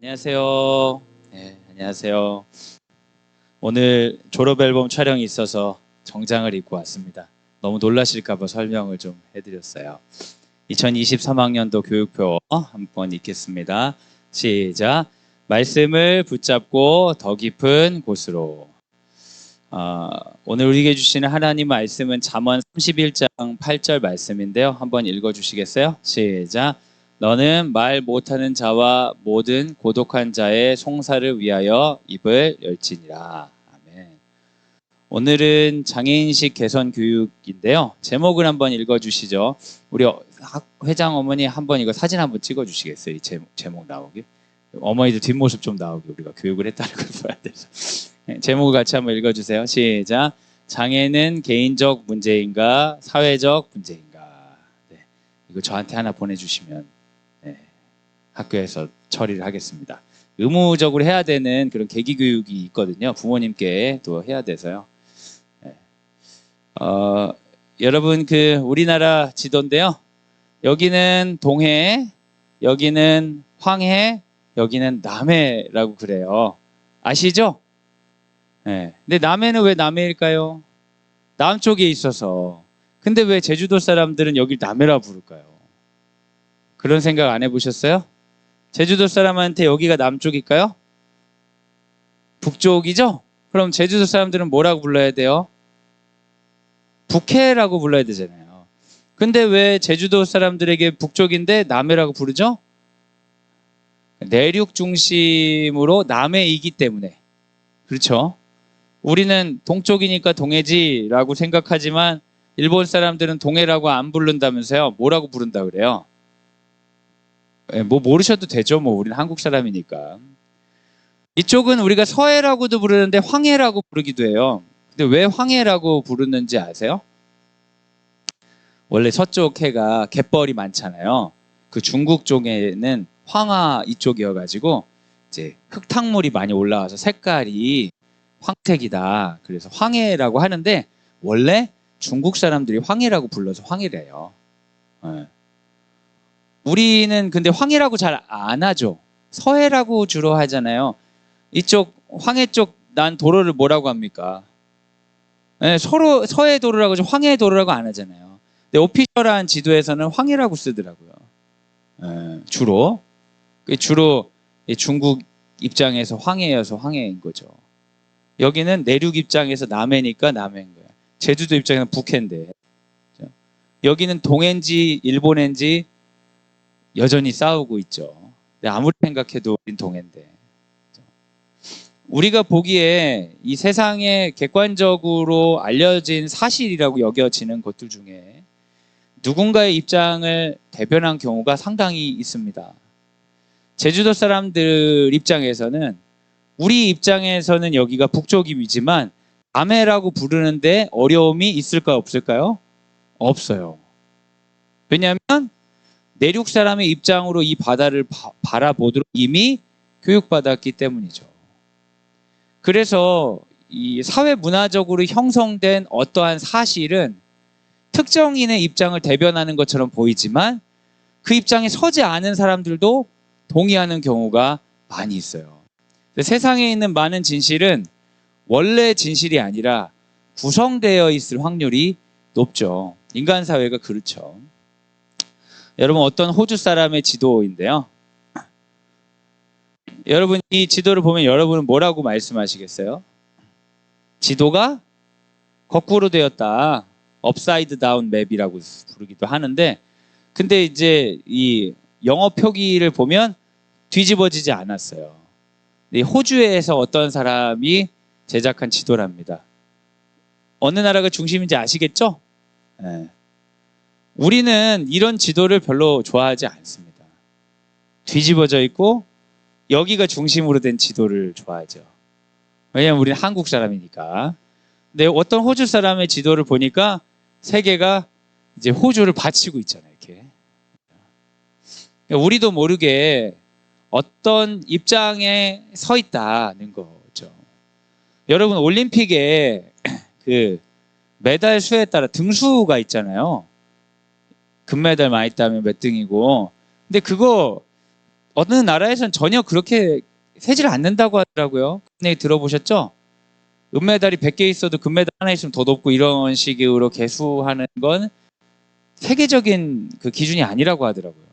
안녕하세요. 네, 안녕하세요. 오늘 졸업 앨범 촬영이 있어서 정장을 입고 왔습니다. 너무 놀라실까 봐 설명을 좀 해드렸어요. 2023학년도 교육표 한번 읽겠습니다. 시작. 말씀을 붙잡고 더 깊은 곳으로. 오늘 우리에게 주시는 하나님 말씀은 잠언 31장 8절 말씀인데요. 한번 읽어주시겠어요? 시작. 너는 말 못하는 자와 모든 고독한 자의 송사를 위하여 입을 열지니라. 아멘. 오늘은 장애인식 개선 교육인데요. 제목을 한번 읽어주시죠. 우리 회장 어머니 한번 이거 사진 한번 찍어주시겠어요? 이 제목 나오게. 어머니들 뒷모습 좀 나오게 우리가 교육을 했다는 걸 봐야 돼서. 제목을 같이 한번 읽어주세요. 시작. 장애는 개인적 문제인가 사회적 문제인가. 네, 이거 저한테 하나 보내주시면 학교에서 처리를 하겠습니다. 의무적으로 해야 되는 그런 계기 교육이 있거든요. 부모님께 또 해야 돼서요. 여러분 우리나라 지도인데요. 여기는 동해, 여기는 황해, 여기는 남해라고 그래요. 아시죠? 네. 근데 남해는 왜 남해일까요? 남쪽에 있어서. 근데 왜 제주도 사람들은 여길 남해라 부를까요? 그런 생각 안 해보셨어요? 제주도 사람한테 여기가 남쪽일까요? 북쪽이죠? 그럼 제주도 사람들은 뭐라고 불러야 돼요? 북해라고 불러야 되잖아요. 근데 왜 제주도 사람들에게 북쪽인데 남해라고 부르죠? 내륙 중심으로 남해이기 때문에. 그렇죠? 우리는 동쪽이니까 동해지라고 생각하지만 일본 사람들은 동해라고 안 부른다면서요? 뭐라고 부른다 그래요? 뭐 모르셔도 되죠. 뭐 우리는 한국 사람이니까. 이쪽은 우리가 서해라고도 부르는데 황해라고 부르기도 해요. 근데 왜 황해라고 부르는지 아세요? 원래 서쪽 해가 갯벌이 많잖아요. 그 중국 쪽에는 황하 이쪽이어가지고 이제 흙탕물이 많이 올라와서 색깔이 황색이다. 그래서 황해라고 하는데 원래 중국 사람들이 황해라고 불러서 황해래요. 네. 우리는 근데 황해라고 잘 안 하죠. 서해라고 주로 하잖아요. 이쪽 황해 쪽 난 도로를 뭐라고 합니까? 네, 서로 서해 도로라고 하죠. 황해 도로라고 안 하잖아요. 근데 오피셜한 지도에서는 황해라고 쓰더라고요. 주로 주로 중국 입장에서 황해여서 황해인 거죠. 여기는 내륙 입장에서 남해니까 남해인 거예요. 제주도 입장에서는 북해인데 여기는 동해인지 일본인지 여전히 싸우고 있죠. 근데 아무리 생각해도 우린 동해인데 우리가 보기에 이 세상에 객관적으로 알려진 사실이라고 여겨지는 것들 중에 누군가의 입장을 대변한 경우가 상당히 있습니다. 제주도 사람들 입장에서는 우리 입장에서는 여기가 북쪽임이지만 남해라고 부르는데 어려움이 있을까 없을까요? 없어요. 왜냐하면 내륙 사람의 입장으로 이 바다를 바라보도록 이미 교육받았기 때문이죠. 그래서 이 사회 문화적으로 형성된 어떠한 사실은 특정인의 입장을 대변하는 것처럼 보이지만 그 입장에 서지 않은 사람들도 동의하는 경우가 많이 있어요. 세상에 있는 많은 진실은 원래 진실이 아니라 구성되어 있을 확률이 높죠. 인간 사회가 그렇죠. 여러분 어떤 호주 사람의 지도인데요. 여러분 이 지도를 보면 여러분은 뭐라고 말씀하시겠어요? 지도가 거꾸로 되었다. 업사이드 다운 맵이라고 부르기도 하는데 근데 이제 이 영어 표기를 보면 뒤집어지지 않았어요. 호주에서 어떤 사람이 제작한 지도랍니다. 어느 나라가 중심인지 아시겠죠? 네. 우리는 이런 지도를 별로 좋아하지 않습니다. 뒤집어져 있고 여기가 중심으로 된 지도를 좋아하죠. 왜냐하면 우리는 한국 사람이니까. 근데 어떤 호주 사람의 지도를 보니까 세계가 이제 호주를 받치고 있잖아요. 이렇게. 우리도 모르게 어떤 입장에 서 있다는 거죠. 여러분 올림픽에 그 메달 수에 따라 등수가 있잖아요. 금메달 많이 따면 몇 등이고. 근데 그거 어느 나라에서는 전혀 그렇게 세지를 않는다고 하더라고요. 그런 얘기 들어보셨죠? 은메달이 100개 있어도 금메달 하나 있으면 더 높고 이런 식으로 계수하는 건 세계적인 그 기준이 아니라고 하더라고요.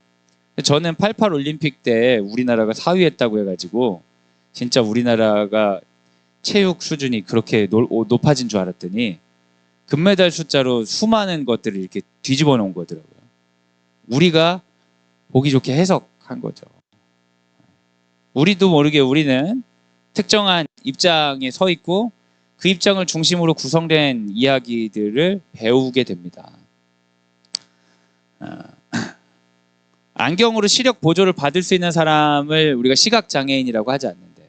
저는 88 올림픽 때 우리나라가 4위 했다고 해가지고 진짜 우리나라가 체육 수준이 그렇게 높아진 줄 알았더니 금메달 숫자로 수많은 것들을 이렇게 뒤집어 놓은 거더라고요. 우리가 보기 좋게 해석한 거죠. 우리도 모르게 우리는 특정한 입장에 서 있고 그 입장을 중심으로 구성된 이야기들을 배우게 됩니다. 안경으로 시력 보조를 받을 수 있는 사람을 우리가 시각장애인이라고 하지 않는데,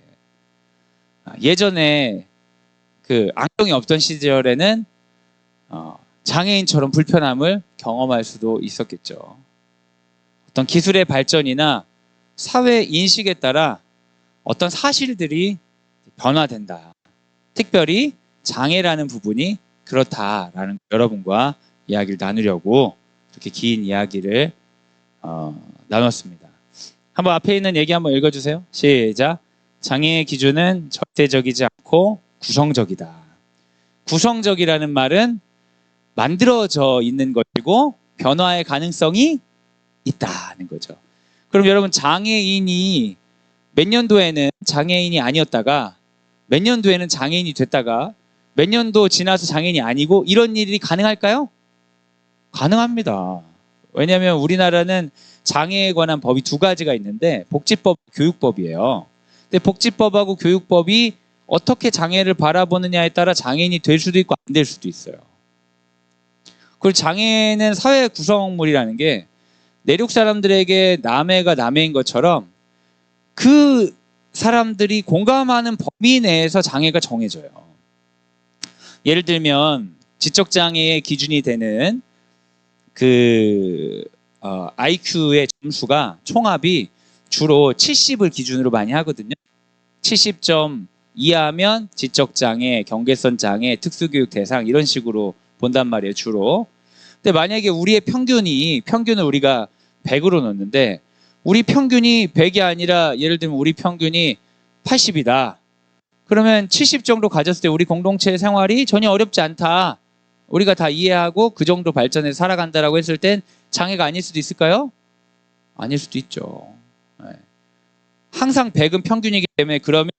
예전에 그 안경이 없던 시절에는 장애인처럼 불편함을 경험할 수도 있었겠죠. 어떤 기술의 발전이나 사회 인식에 따라 어떤 사실들이 변화된다. 특별히 장애라는 부분이 그렇다라는 여러분과 이야기를 나누려고 이렇게 긴 이야기를 나눴습니다. 한번 앞에 있는 얘기 한번 읽어주세요. 시작. 장애의 기준은 절대적이지 않고 구성적이다. 구성적이라는 말은 만들어져 있는 것이고 변화의 가능성이 있다는 거죠. 그럼 여러분, 장애인이 몇 년도에는 장애인이 아니었다가 몇 년도에는 장애인이 됐다가 몇 년도 지나서 장애인이 아니고 이런 일이 가능할까요? 가능합니다. 왜냐하면 우리나라는 장애에 관한 법이 두 가지가 있는데 복지법, 교육법이에요. 근데 복지법하고 교육법이 어떻게 장애를 바라보느냐에 따라 장애인이 될 수도 있고 안 될 수도 있어요. 그리고 장애는 사회 구성물이라는 게 내륙 사람들에게 남해가 남해인 것처럼 그 사람들이 공감하는 범위 내에서 장애가 정해져요. 예를 들면 지적장애의 기준이 되는 그 IQ의 점수가 총합이 주로 70을 기준으로 많이 하거든요. 70점 이하면 지적장애, 경계선 장애, 특수교육 대상 이런 식으로 본단 말이에요, 주로. 근데 만약에 우리의 평균을 우리가 100으로 놓는데 우리 평균이 100이 아니라 예를 들면 우리 평균이 80이다. 그러면 70 정도 가졌을 때 우리 공동체 생활이 전혀 어렵지 않다. 우리가 다 이해하고 그 정도 발전해서 살아간다라고 했을 땐 장애가 아닐 수도 있을까요? 아닐 수도 있죠. 네. 항상 100은 평균이기 때문에 그러면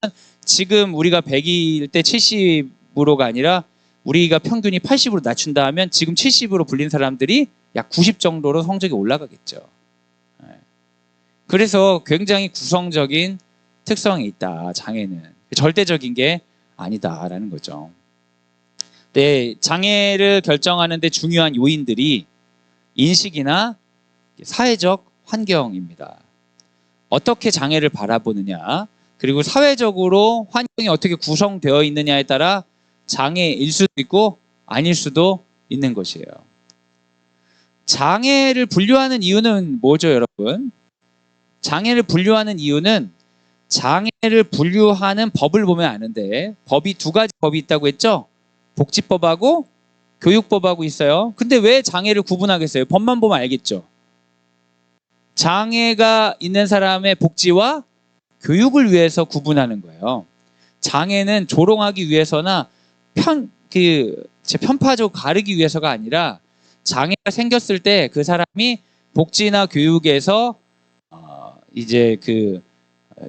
지금 우리가 100일 때 70으로가 아니라 우리가 평균이 80으로 낮춘다 하면 지금 70으로 불린 사람들이 약 90 정도로 성적이 올라가겠죠. 네. 그래서 굉장히 구성적인 특성이 있다, 장애는. 절대적인 게 아니다라는 거죠. 네, 장애를 결정하는 데 중요한 요인들이 인식이나 사회적 환경입니다. 어떻게 장애를 바라보느냐, 그리고 사회적으로 환경이 어떻게 구성되어 있느냐에 따라 장애일 수도 있고 아닐 수도 있는 것이에요. 장애를 분류하는 이유는 뭐죠, 여러분? 장애를 분류하는 이유는 장애를 분류하는 법을 보면 아는데 법이 두 가지 법이 있다고 했죠? 복지법하고 교육법하고 있어요. 근데 왜 장애를 구분하겠어요? 법만 보면 알겠죠? 장애가 있는 사람의 복지와 교육을 위해서 구분하는 거예요. 장애는 조롱하기 위해서나 편파적으로 가르기 위해서가 아니라 장애가 생겼을 때 그 사람이 복지나 교육에서 이제 그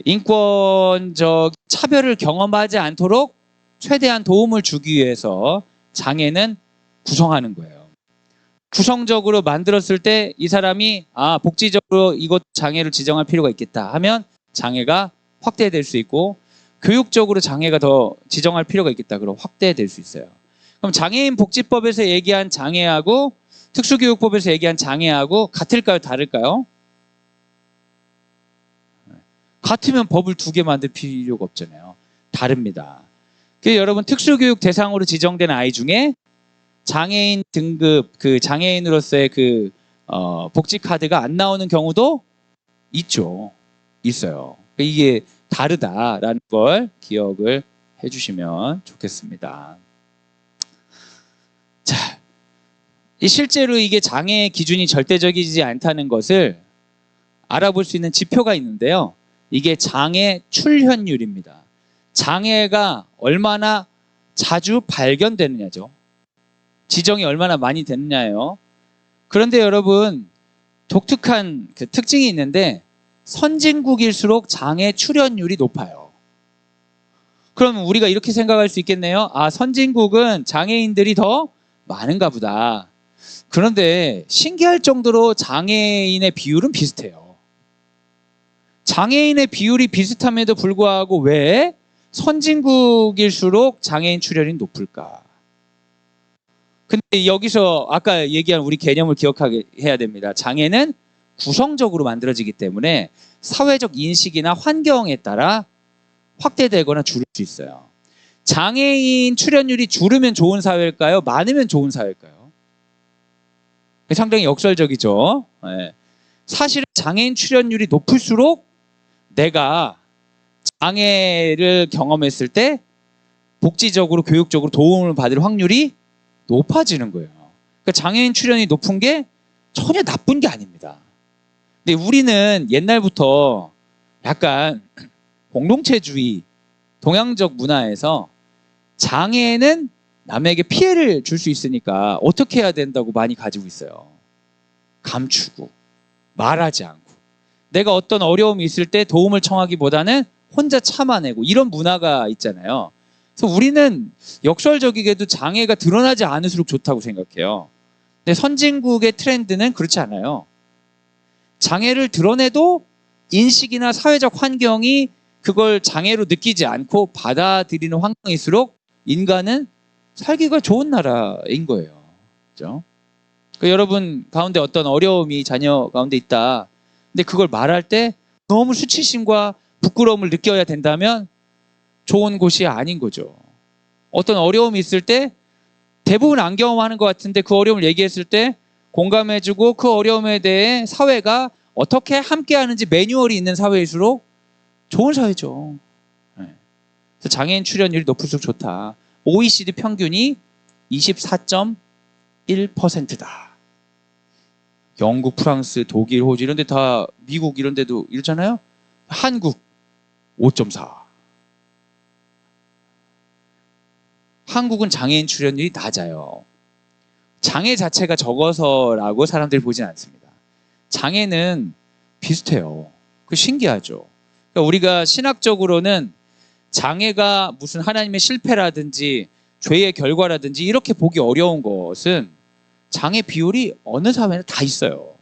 인권적 차별을 경험하지 않도록 최대한 도움을 주기 위해서 장애는 구성하는 거예요. 구성적으로 만들었을 때 이 사람이 복지적으로 이것 장애를 지정할 필요가 있겠다 하면 장애가 확대될 수 있고 교육적으로 장애가 더 지정할 필요가 있겠다 그럼 확대될 수 있어요. 그럼 장애인 복지법에서 얘기한 장애하고 특수교육법에서 얘기한 장애하고 같을까요? 다를까요? 같으면 법을 두 개 만들 필요가 없잖아요. 다릅니다. 그래서 여러분 특수교육 대상으로 지정된 아이 중에 장애인 등급 그 장애인으로서의 그 복지 카드가 안 나오는 경우도 있죠. 있어요. 이게 다르다라는 걸 기억을 해주시면 좋겠습니다. 자, 실제로 이게 장애의 기준이 절대적이지 않다는 것을 알아볼 수 있는 지표가 있는데요. 이게 장애 출현율입니다. 장애가 얼마나 자주 발견되느냐죠. 지정이 얼마나 많이 되느냐예요. 그런데 여러분, 독특한 그 특징이 있는데 선진국일수록 장애 출현율이 높아요. 그럼 우리가 이렇게 생각할 수 있겠네요. 아, 선진국은 장애인들이 더 많은가 보다. 그런데 신기할 정도로 장애인의 비율은 비슷해요. 장애인의 비율이 비슷함에도 불구하고 왜 선진국일수록 장애인 출현이 높을까? 근데 여기서 아까 얘기한 우리 개념을 기억하게 해야 됩니다. 장애는 구성적으로 만들어지기 때문에 사회적 인식이나 환경에 따라 확대되거나 줄을 수 있어요. 장애인 출현율이 줄으면 좋은 사회일까요? 많으면 좋은 사회일까요? 상당히 역설적이죠. 네. 사실은 장애인 출현율이 높을수록 내가 장애를 경험했을 때 복지적으로 교육적으로 도움을 받을 확률이 높아지는 거예요. 그러니까 장애인 출현이 높은 게 전혀 나쁜 게 아닙니다. 근데 우리는 옛날부터 약간 공동체주의, 동양적 문화에서 장애는 남에게 피해를 줄 수 있으니까 어떻게 해야 된다고 많이 가지고 있어요. 감추고 말하지 않고 내가 어떤 어려움이 있을 때 도움을 청하기보다는 혼자 참아내고 이런 문화가 있잖아요. 그래서 우리는 역설적이게도 장애가 드러나지 않을수록 좋다고 생각해요. 근데 선진국의 트렌드는 그렇지 않아요. 장애를 드러내도 인식이나 사회적 환경이 그걸 장애로 느끼지 않고 받아들이는 환경일수록 인간은 살기가 좋은 나라인 거예요. 그렇죠? 그러니까 여러분 가운데 어떤 어려움이 자녀 가운데 있다. 근데 그걸 말할 때 너무 수치심과 부끄러움을 느껴야 된다면 좋은 곳이 아닌 거죠. 어떤 어려움이 있을 때 대부분 안 경험하는 것 같은데 그 어려움을 얘기했을 때 공감해주고 그 어려움에 대해 사회가 어떻게 함께하는지 매뉴얼이 있는 사회일수록 좋은 사회죠. 네. 그래서 장애인 출현율이 높을수록 좋다. OECD 평균이 24.1%다. 영국, 프랑스, 독일, 호주 이런 데 다 미국 이런 데도 이렇잖아요. 한국 5.4. 한국은 장애인 출현율이 낮아요. 장애 자체가 적어서라고 사람들이 보진 않습니다. 장애는 비슷해요. 그 신기하죠. 그러니까 우리가 신학적으로는 장애가 무슨 하나님의 실패라든지 죄의 결과라든지 이렇게 보기 어려운 것은 장애 비율이 어느 사회나 다 있어요.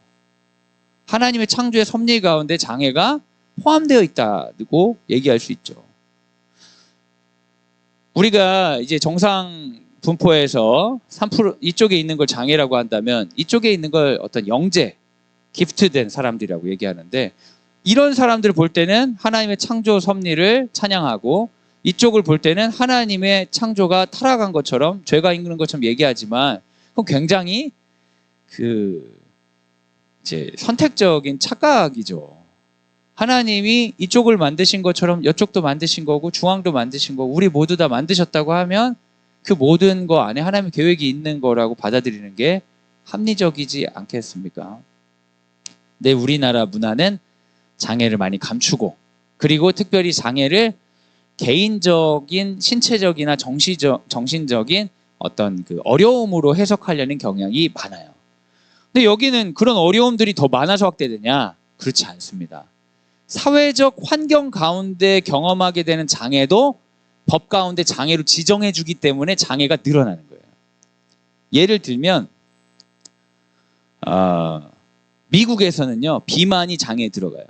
하나님의 창조의 섭리 가운데 장애가 포함되어 있다고 얘기할 수 있죠. 우리가 이제 정상 분포에서 3% 이쪽에 있는 걸 장애라고 한다면 이쪽에 있는 걸 어떤 영재, 기프트된 사람들이라고 얘기하는데 이런 사람들을 볼 때는 하나님의 창조 섭리를 찬양하고 이쪽을 볼 때는 하나님의 창조가 타락한 것처럼 죄가 있는 것처럼 얘기하지만 그건 굉장히 이제 선택적인 착각이죠. 하나님이 이쪽을 만드신 것처럼 이쪽도 만드신 거고 중앙도 만드신 거고 우리 모두 다 만드셨다고 하면 그 모든 거 안에 하나님의 계획이 있는 거라고 받아들이는 게 합리적이지 않겠습니까? 근데 우리나라 문화는 장애를 많이 감추고 그리고 특별히 장애를 개인적인 신체적이나 정신적인 어떤 그 어려움으로 해석하려는 경향이 많아요. 근데 여기는 그런 어려움들이 더 많아서 확대되냐? 그렇지 않습니다. 사회적 환경 가운데 경험하게 되는 장애도 법 가운데 장애로 지정해 주기 때문에 장애가 늘어나는 거예요. 예를 들면 미국에서는요 비만이 장애에 들어가요.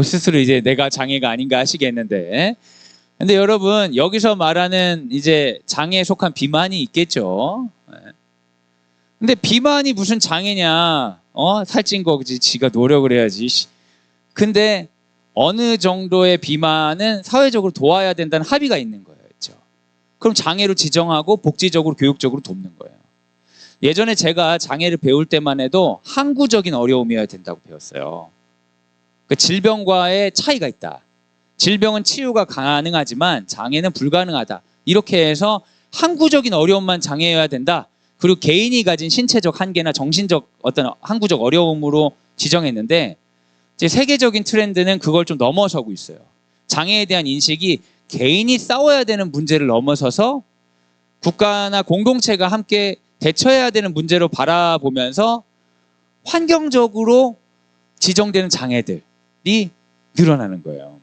스스로 이제 내가 장애가 아닌가 하시겠는데 근데 여러분 여기서 말하는 이제 장애에 속한 비만이 있겠죠. 근데 비만이 무슨 장애냐? 살찐 거지. 지가 노력을 해야지. 근데 어느 정도의 비만은 사회적으로 도와야 된다는 합의가 있는 거예요. 그렇죠? 그럼 장애로 지정하고 복지적으로 교육적으로 돕는 거예요. 예전에 제가 장애를 배울 때만 해도 항구적인 어려움이어야 된다고 배웠어요. 그 질병과의 차이가 있다. 질병은 치유가 가능하지만 장애는 불가능하다. 이렇게 해서 항구적인 어려움만 장애여야 된다. 그리고 개인이 가진 신체적 한계나 정신적 어떤 항구적 어려움으로 지정했는데 이제 세계적인 트렌드는 그걸 좀 넘어서고 있어요. 장애에 대한 인식이 개인이 싸워야 되는 문제를 넘어서서 국가나 공동체가 함께 대처해야 되는 문제로 바라보면서 환경적으로 지정되는 장애들이 늘어나는 거예요.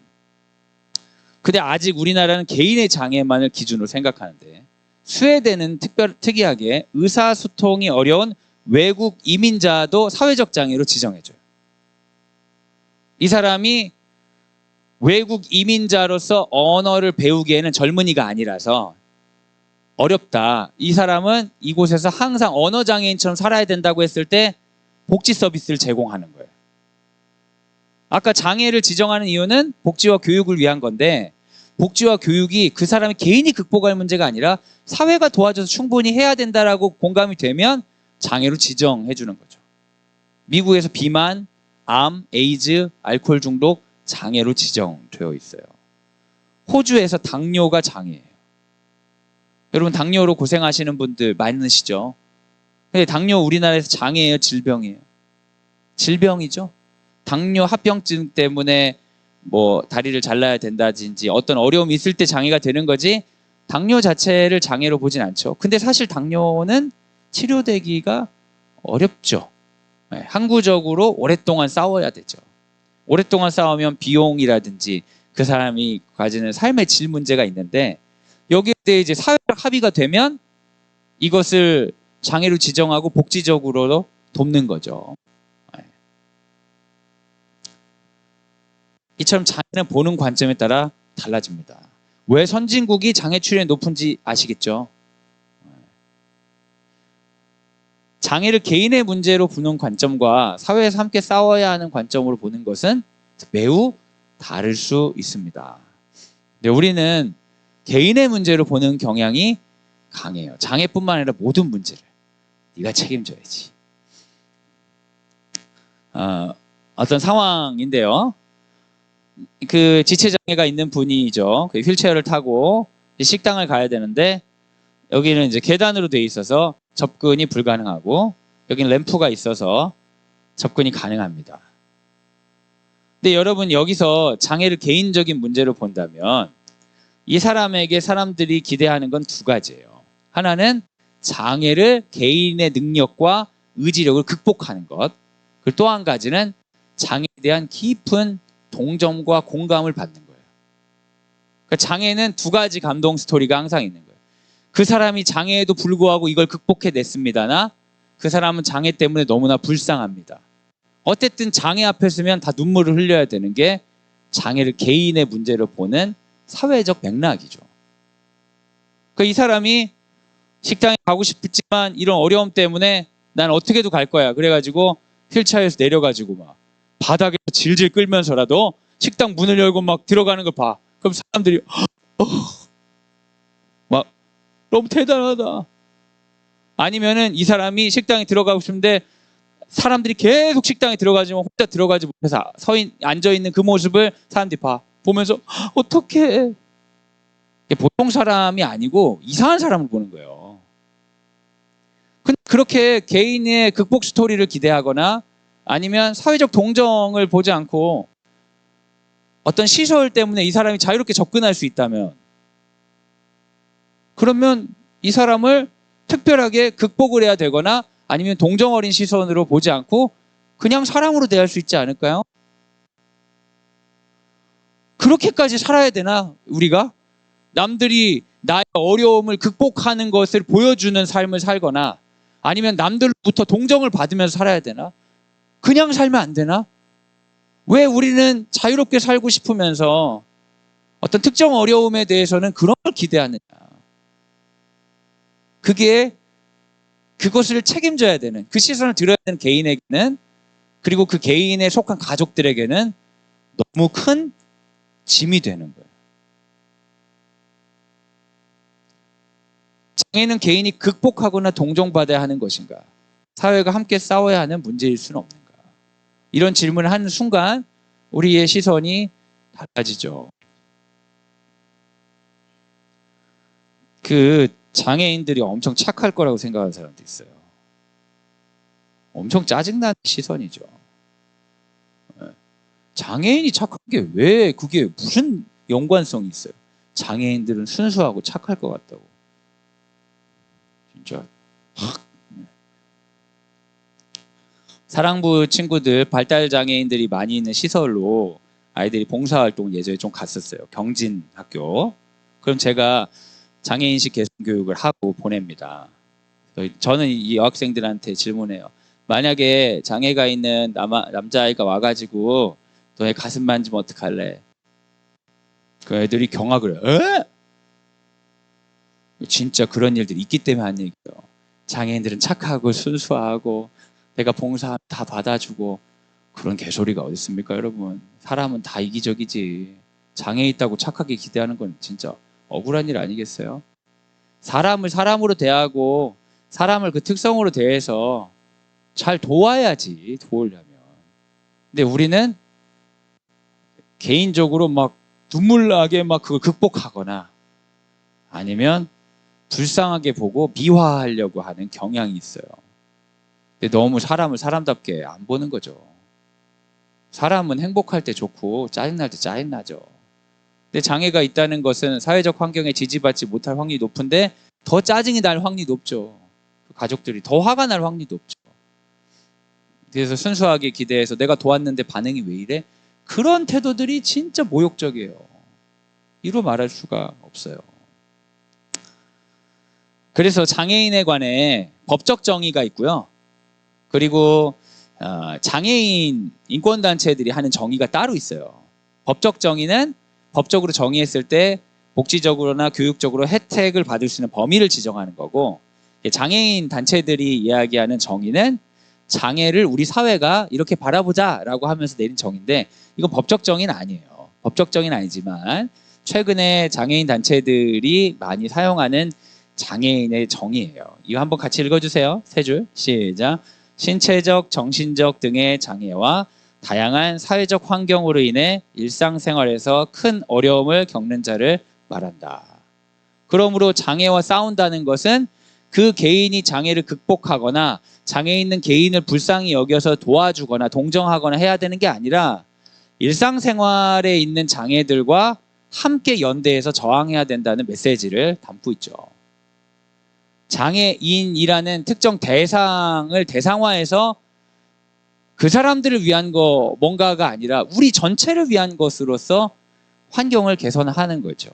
근데 아직 우리나라는 개인의 장애만을 기준으로 생각하는데 스웨덴은 특이하게 의사소통이 어려운 외국 이민자도 사회적 장애로 지정해줘요. 이 사람이 외국 이민자로서 언어를 배우기에는 젊은이가 아니라서 어렵다. 이 사람은 이곳에서 항상 언어장애인처럼 살아야 된다고 했을 때 복지 서비스를 제공하는 거예요. 아까 장애를 지정하는 이유는 복지와 교육을 위한 건데 복지와 교육이 그 사람이 개인이 극복할 문제가 아니라 사회가 도와줘서 충분히 해야 된다라고 공감이 되면 장애로 지정해 주는 거죠. 미국에서 비만, 암, 에이즈, 알코올 중독 장애로 지정되어 있어요. 호주에서 당뇨가 장애예요. 여러분 당뇨로 고생하시는 분들 많으시죠? 근데 당뇨 우리나라에서 장애예요, 질병이에요? 질병이죠. 당뇨 합병증 때문에 뭐 다리를 잘라야 된다든지 어떤 어려움이 있을 때 장애가 되는 거지 당뇨 자체를 장애로 보진 않죠. 근데 사실 당뇨는 치료되기가 어렵죠. 네, 항구적으로 오랫동안 싸워야 되죠. 오랫동안 싸우면 비용이라든지 그 사람이 가지는 삶의 질 문제가 있는데 여기에 대해 이제 사회적 합의가 되면 이것을 장애로 지정하고 복지적으로 돕는 거죠. 이처럼 장애는 보는 관점에 따라 달라집니다. 왜 선진국이 장애 출현이 높은지 아시겠죠? 장애를 개인의 문제로 보는 관점과 사회에서 함께 싸워야 하는 관점으로 보는 것은 매우 다를 수 있습니다. 근데 우리는 개인의 문제로 보는 경향이 강해요. 장애뿐만 아니라 모든 문제를 네가 책임져야지. 어떤 상황인데요. 그 지체장애가 있는 분이죠. 그 휠체어를 타고 식당을 가야 되는데 여기는 이제 계단으로 돼 있어서 접근이 불가능하고 여기는 램프가 있어서 접근이 가능합니다. 근데 여러분 여기서 장애를 개인적인 문제로 본다면 이 사람에게 사람들이 기대하는 건 두 가지예요. 하나는 장애를 개인의 능력과 의지력을 극복하는 것. 그리고 또 한 가지는 장애에 대한 깊은 동정과 공감을 받는 거예요. 그러니까 장애는 두 가지 감동 스토리가 항상 있는 거예요. 그 사람이 장애에도 불구하고 이걸 극복해냈습니다나 그 사람은 장애 때문에 너무나 불쌍합니다. 어쨌든 장애 앞에 서면 다 눈물을 흘려야 되는 게 장애를 개인의 문제로 보는 사회적 맥락이죠. 그러니까 이 사람이 식당에 가고 싶지만 이런 어려움 때문에 난 어떻게도 갈 거야. 그래가지고 휠체어에서 내려가지고 막 바닥에 질질 끌면서라도 식당 문을 열고 막 들어가는 걸 봐. 그럼 사람들이 막 너무 대단하다. 아니면은 이 사람이 식당에 들어가고 싶은데 사람들이 계속 식당에 들어가지만 혼자 들어가지 못해서 앉아 있는 그 모습을 사람들이 보면서 어떡해. 보통 사람이 아니고 이상한 사람을 보는 거예요. 근데 그렇게 개인의 극복 스토리를 기대하거나 아니면 사회적 동정을 보지 않고 어떤 시설 때문에 이 사람이 자유롭게 접근할 수 있다면 그러면 이 사람을 특별하게 극복을 해야 되거나 아니면 동정 어린 시선으로 보지 않고 그냥 사람으로 대할 수 있지 않을까요? 그렇게까지 살아야 되나 우리가? 남들이 나의 어려움을 극복하는 것을 보여주는 삶을 살거나 아니면 남들부터 동정을 받으면서 살아야 되나? 그냥 살면 안 되나? 왜 우리는 자유롭게 살고 싶으면서 어떤 특정 어려움에 대해서는 그런 걸 기대하느냐? 그것을 책임져야 되는 그 시선을 들어야 되는 개인에게는 그리고 그 개인에 속한 가족들에게는 너무 큰 짐이 되는 거예요. 장애는 개인이 극복하거나 동정받아야 하는 것인가? 사회가 함께 싸워야 하는 문제일 수는 없는가? 이런 질문을 하는 순간 우리의 시선이 달라지죠. 장애인들이 엄청 착할 거라고 생각하는 사람도 있어요. 엄청 짜증나는 시선이죠. 장애인이 착한 게 왜 그게 무슨 연관성이 있어요? 장애인들은 순수하고 착할 것 같다고. 진짜 사랑부 친구들, 발달장애인들이 많이 있는 시설로 아이들이 봉사활동 예전에 좀 갔었어요. 경진 학교. 그럼 제가 장애인식 개선교육을 하고 보냅니다. 저는 이 여학생들한테 질문해요. 만약에 장애가 있는 남자아이가 와가지고 너의 가슴 만지면 어떡할래? 그 애들이 경악을 해요. 에? 진짜 그런 일들이 있기 때문에 하는 얘기예요. 장애인들은 착하고 순수하고 내가 봉사하면 다 받아주고 그런 개소리가 어디 있습니까, 여러분? 사람은 다 이기적이지. 장애 있다고 착하게 기대하는 건 진짜 억울한 일 아니겠어요? 사람을 사람으로 대하고 사람을 그 특성으로 대해서 잘 도와야지, 도우려면. 근데 우리는 개인적으로 막 눈물 나게 막 그걸 극복하거나 아니면 불쌍하게 보고 미화하려고 하는 경향이 있어요. 근데 너무 사람을 사람답게 안 보는 거죠. 사람은 행복할 때 좋고 짜증날 때 짜증나죠. 근데 장애가 있다는 것은 사회적 환경에 지지받지 못할 확률이 높은데 더 짜증이 날 확률이 높죠. 가족들이 더 화가 날 확률이 높죠. 그래서 순수하게 기대해서 내가 도왔는데 반응이 왜 이래? 그런 태도들이 진짜 모욕적이에요. 이로 말할 수가 없어요. 그래서 장애인에 관해 법적 정의가 있고요. 그리고 장애인 인권단체들이 하는 정의가 따로 있어요. 법적 정의는 법적으로 정의했을 때 복지적으로나 교육적으로 혜택을 받을 수 있는 범위를 지정하는 거고, 장애인 단체들이 이야기하는 정의는 장애를 우리 사회가 이렇게 바라보자라고 하면서 내린 정의인데, 이건 법적 정의는 아니에요. 법적 정의는 아니지만 최근에 장애인 단체들이 많이 사용하는 장애인의 정의예요. 이거 한번 같이 읽어주세요. 세 줄 시작. 신체적, 정신적 등의 장애와 다양한 사회적 환경으로 인해 일상생활에서 큰 어려움을 겪는 자를 말한다. 그러므로 장애와 싸운다는 것은 그 개인이 장애를 극복하거나 장애 있는 개인을 불쌍히 여겨서 도와주거나 동정하거나 해야 되는 게 아니라 일상생활에 있는 장애들과 함께 연대해서 저항해야 된다는 메시지를 담고 있죠. 장애인이라는 특정 대상을 대상화해서 그 사람들을 위한 거 뭔가가 아니라 우리 전체를 위한 것으로서 환경을 개선하는 거죠.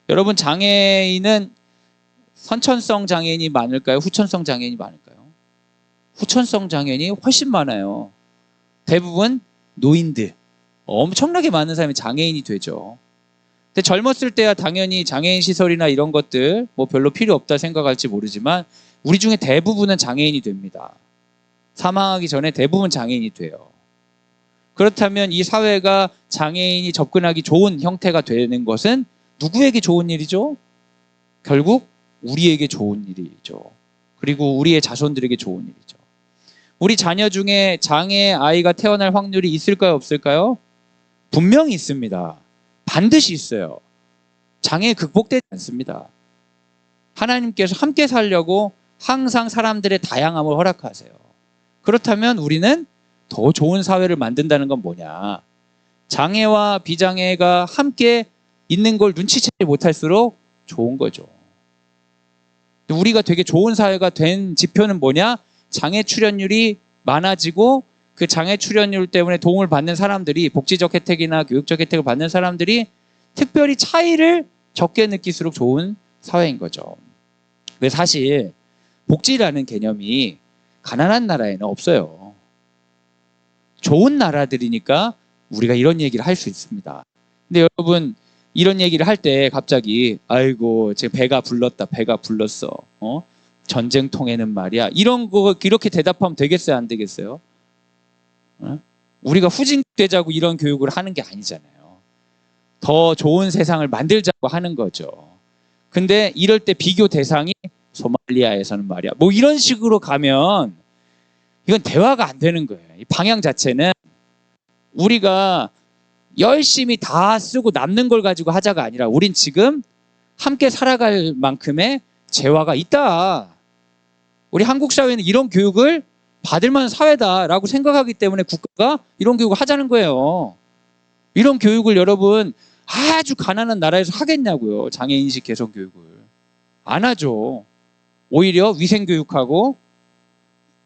여러분, 장애인은 선천성 장애인이 많을까요? 후천성 장애인이 많을까요? 후천성 장애인이 훨씬 많아요. 대부분 노인들, 엄청나게 많은 사람이 장애인이 되죠. 근데 젊었을 때야 당연히 장애인 시설이나 이런 것들 뭐 별로 필요 없다 생각할지 모르지만 우리 중에 대부분은 장애인이 됩니다. 사망하기 전에 대부분 장애인이 돼요. 그렇다면 이 사회가 장애인이 접근하기 좋은 형태가 되는 것은 누구에게 좋은 일이죠? 결국 우리에게 좋은 일이죠. 그리고 우리의 자손들에게 좋은 일이죠. 우리 자녀 중에 장애 아이가 태어날 확률이 있을까요, 없을까요? 분명히 있습니다. 반드시 있어요. 장애 극복되지 않습니다. 하나님께서 함께 살려고 항상 사람들의 다양함을 허락하세요. 그렇다면 우리는 더 좋은 사회를 만든다는 건 뭐냐? 장애와 비장애가 함께 있는 걸 눈치채지 못할수록 좋은 거죠. 우리가 되게 좋은 사회가 된 지표는 뭐냐? 장애 출연율이 많아지고 그 장애 출연율 때문에 도움을 받는 사람들이, 복지적 혜택이나 교육적 혜택을 받는 사람들이 특별히 차이를 적게 느낄수록 좋은 사회인 거죠. 근데 사실 복지라는 개념이 가난한 나라에는 없어요. 좋은 나라들이니까 우리가 이런 얘기를 할 수 있습니다. 근데 여러분, 이런 얘기를 할 때 갑자기 아이고 제 배가 불렀다, 배가 불렀어, 전쟁통에는 말이야, 이런 거 이렇게 대답하면 되겠어요, 안 되겠어요? 우리가 후진되자고 이런 교육을 하는 게 아니잖아요. 더 좋은 세상을 만들자고 하는 거죠. 근데 이럴 때 비교 대상이 소말리아에서는 말이야, 뭐 이런 식으로 가면 이건 대화가 안 되는 거예요. 이 방향 자체는 우리가 열심히 다 쓰고 남는 걸 가지고 하자가 아니라 우린 지금 함께 살아갈 만큼의 재화가 있다. 우리 한국 사회는 이런 교육을 받을 만한 사회다라고 생각하기 때문에 국가가 이런 교육을 하자는 거예요. 이런 교육을 여러분 아주 가난한 나라에서 하겠냐고요. 장애인식 개선 교육을. 안 하죠. 오히려 위생교육하고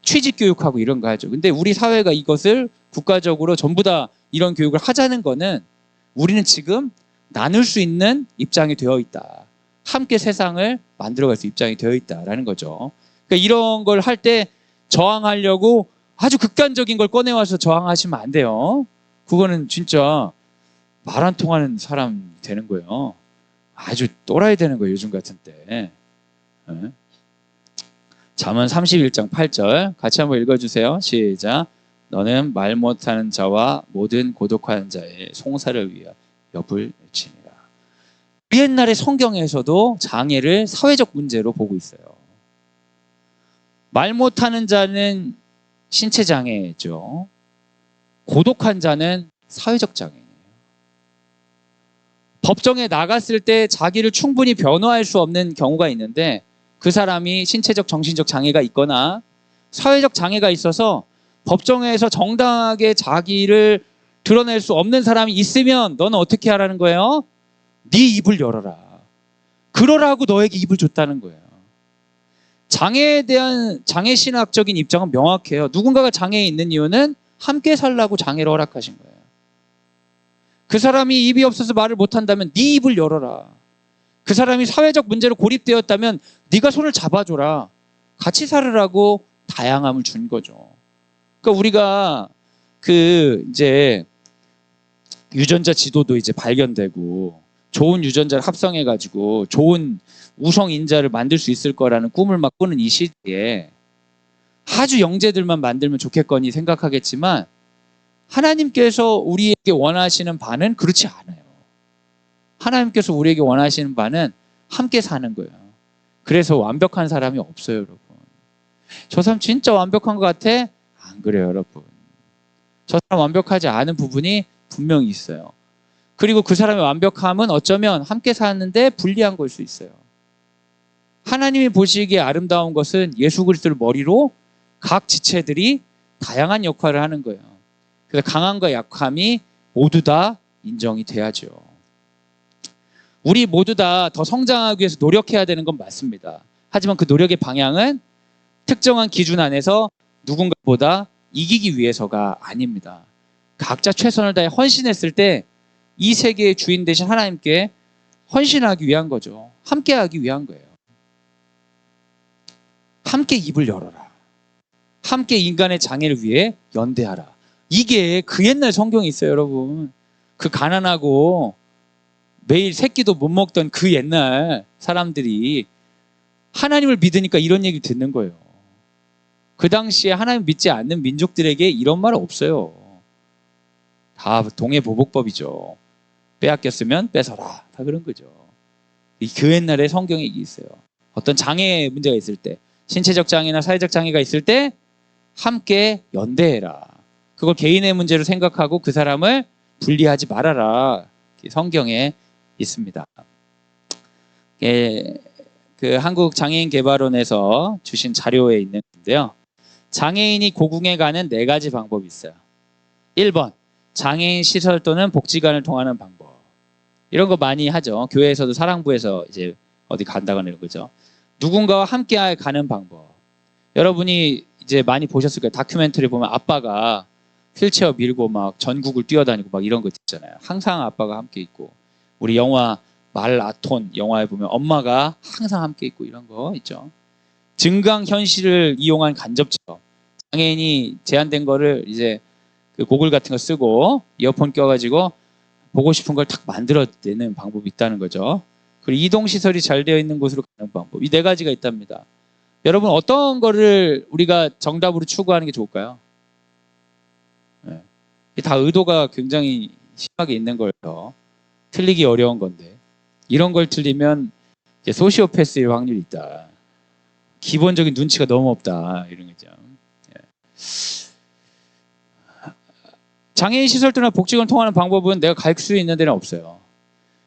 취직교육하고 이런 거 하죠. 근데 우리 사회가 이것을 국가적으로 전부 다 이런 교육을 하자는 거는 우리는 지금 나눌 수 있는 입장이 되어 있다. 함께 세상을 만들어갈 수 입장이 되어 있다라는 거죠. 그러니까 이런 걸 할 때 저항하려고 아주 극단적인 걸 꺼내와서 저항하시면 안 돼요. 그거는 진짜 말 안 통하는 사람 되는 거예요. 아주 또라이 되는 거예요. 요즘 같은 때. 네. 잠언 31장 8절 같이 한번 읽어주세요. 시작. 너는 말 못하는 자와 모든 고독한 자의 송사를 위하여 엽을 외치니라. 옛날의 성경에서도 장애를 사회적 문제로 보고 있어요. 말 못하는 자는 신체 장애죠. 고독한 자는 사회적 장애예요. 법정에 나갔을 때 자기를 충분히 변호할 수 없는 경우가 있는데 그 사람이 신체적, 정신적 장애가 있거나 사회적 장애가 있어서 법정에서 정당하게 자기를 드러낼 수 없는 사람이 있으면 너는 어떻게 하라는 거예요? 네 입을 열어라. 그러라고 너에게 입을 줬다는 거예요. 장애에 대한 장애신학적인 입장은 명확해요. 누군가가 장애에 있는 이유는 함께 살라고 장애를 허락하신 거예요. 그 사람이 입이 없어서 말을 못한다면 네 입을 열어라. 그 사람이 사회적 문제로 고립되었다면 네가 손을 잡아줘라. 같이 살으라고 다양함을 준 거죠. 그러니까 우리가 이제 유전자 지도도 이제 발견되고 좋은 유전자를 합성해가지고 좋은 우성 인자를 만들 수 있을 거라는 꿈을 막 꾸는 이 시대에 아주 영재들만 만들면 좋겠거니 생각하겠지만 하나님께서 우리에게 원하시는 바는 그렇지 않아요. 하나님께서 우리에게 원하시는 바는 함께 사는 거예요. 그래서 완벽한 사람이 없어요, 여러분. 저 사람 진짜 완벽한 것 같아? 안 그래요, 여러분. 저 사람 완벽하지 않은 부분이 분명히 있어요. 그리고 그 사람의 완벽함은 어쩌면 함께 사는데 불리한 걸 수 있어요. 하나님이 보시기에 아름다운 것은 예수 그리스도를 머리로 각 지체들이 다양한 역할을 하는 거예요. 그래서 강함과 약함이 모두 다 인정이 돼야죠. 우리 모두 다 더 성장하기 위해서 노력해야 되는 건 맞습니다. 하지만 그 노력의 방향은 특정한 기준 안에서 누군가보다 이기기 위해서가 아닙니다. 각자 최선을 다해 헌신했을 때 이 세계의 주인 되신 하나님께 헌신하기 위한 거죠. 함께하기 위한 거예요. 함께 입을 열어라. 함께 인간의 장애를 위해 연대하라. 이게 그 옛날 성경에 있어요, 여러분. 그 가난하고 매일 새끼도 못 먹던 그 옛날 사람들이 하나님을 믿으니까 이런 얘기를 듣는 거예요. 그 당시에 하나님 믿지 않는 민족들에게 이런 말 없어요. 다 동해보복법이죠. 빼앗겼으면 뺏어라. 다 그런 거죠. 그 옛날에 성경에 있어요. 어떤 장애 문제가 있을 때, 신체적 장애나 사회적 장애가 있을 때 함께 연대해라. 그걸 개인의 문제로 생각하고 그 사람을 분리하지 말아라. 성경에 있습니다. 그 한국장애인개발원에서 주신 자료에 있는 건데요. 장애인이 고궁에 가는 4가지 방법이 있어요. 1번, 장애인 시설 또는 복지관을 통하는 방법. 이런 거 많이 하죠. 교회에서도 사랑부에서 이제 어디 간다거나 이런 거죠. 누군가와 함께 가는 방법. 여러분이 이제 많이 보셨을 거예요. 다큐멘터리 보면 아빠가 휠체어 밀고 막 전국을 뛰어다니고 막 이런 거 있잖아요. 항상 아빠가 함께 있고. 우리 영화 말아톤 영화에 보면 엄마가 항상 함께 있고 이런 거 있죠. 증강현실을 이용한 간접체험. 장애인이 제한된 거를 이제 그 고글 같은 거 쓰고 이어폰 껴가지고 보고 싶은 걸 탁 만들어내는 방법이 있다는 거죠. 그리고 이동시설이 잘 되어 있는 곳으로 가는 방법. 이 4가지가 있답니다. 여러분 어떤 거를 우리가 정답으로 추구하는 게 좋을까요? 네. 다 의도가 굉장히 심하게 있는 거예요. 틀리기 어려운 건데 이런 걸 틀리면 이제 소시오패스일 확률이 있다. 기본적인 눈치가 너무 없다. 이런 거죠. 예. 장애인 시설도나 복지관을 통하는 방법은 내가 갈 수 있는 데는 없어요.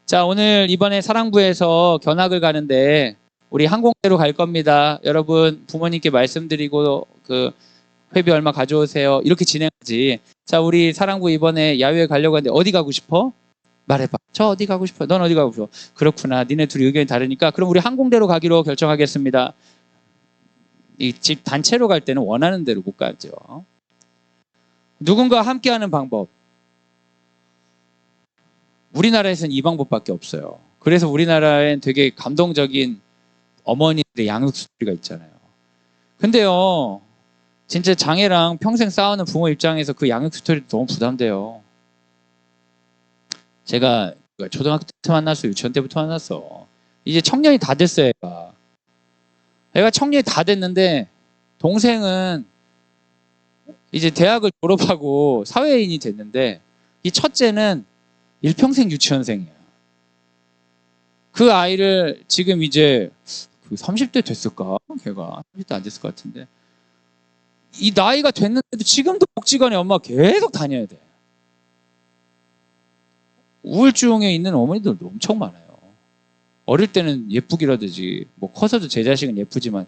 자, 오늘 이번에 사랑부에서 견학을 가는데 우리 항공대로 갈 겁니다. 여러분 부모님께 말씀드리고 그 회비 얼마 가져오세요. 이렇게 진행하지. 자, 우리 사랑부 이번에 야유회 가려고 하는데 어디 가고 싶어? 말해봐. 저 어디 가고 싶어? 넌 어디 가고 싶어? 그렇구나. 니네 둘이 의견이 다르니까 그럼 우리 항공대로 가기로 결정하겠습니다. 이 집 단체로 갈 때는 원하는 대로 못 가죠. 누군가 함께하는 방법. 우리나라에서는 이 방법밖에 없어요. 그래서 우리나라엔 되게 감동적인 어머니들의 양육 스토리가 있잖아요. 근데요, 진짜 장애랑 평생 싸우는 부모 입장에서 그 양육 스토리도 너무 부담돼요. 제가 초등학교 때부터 만났어, 유치원 때부터 만났어. 이제 청년이 다 됐어요, 애가 청년이 다 됐는데 동생은 이제 대학을 졸업하고 사회인이 됐는데 이 첫째는 일평생 유치원생이야. 그 아이를 지금 이제 그 30대 됐을까? 걔가 30대 안 됐을 것 같은데 이 나이가 됐는데도 지금도 복지관에 엄마가 계속 다녀야 돼. 우울증에 있는 어머니들도 엄청 많아요. 어릴 때는 예쁘기라든지 뭐 커서도 제 자식은 예쁘지만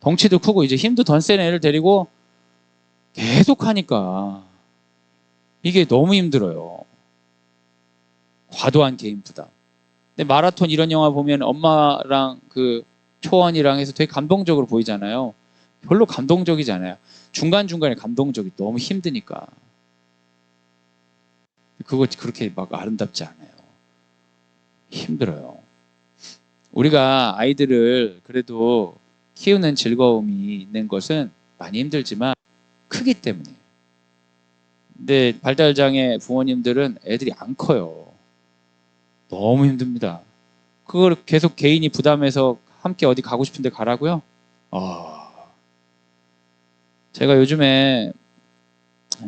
덩치도 크고 이제 힘도 더 센 애를 데리고 계속 하니까 이게 너무 힘들어요. 과도한 개인 부담. 근데 마라톤 이런 영화 보면 엄마랑 그 초원이랑 해서 되게 감동적으로 보이잖아요. 별로 감동적이지 않아요. 중간중간에 감동적이 너무 힘드니까. 그거 그렇게 막 아름답지 않아요. 힘들어요. 우리가 아이들을 그래도 키우는 즐거움이 있는 것은 많이 힘들지만 크기 때문에. 근데 발달장애 부모님들은 애들이 안 커요. 너무 힘듭니다. 그걸 계속 개인이 부담해서 함께 어디 가고 싶은데 가라고요? 제가 요즘에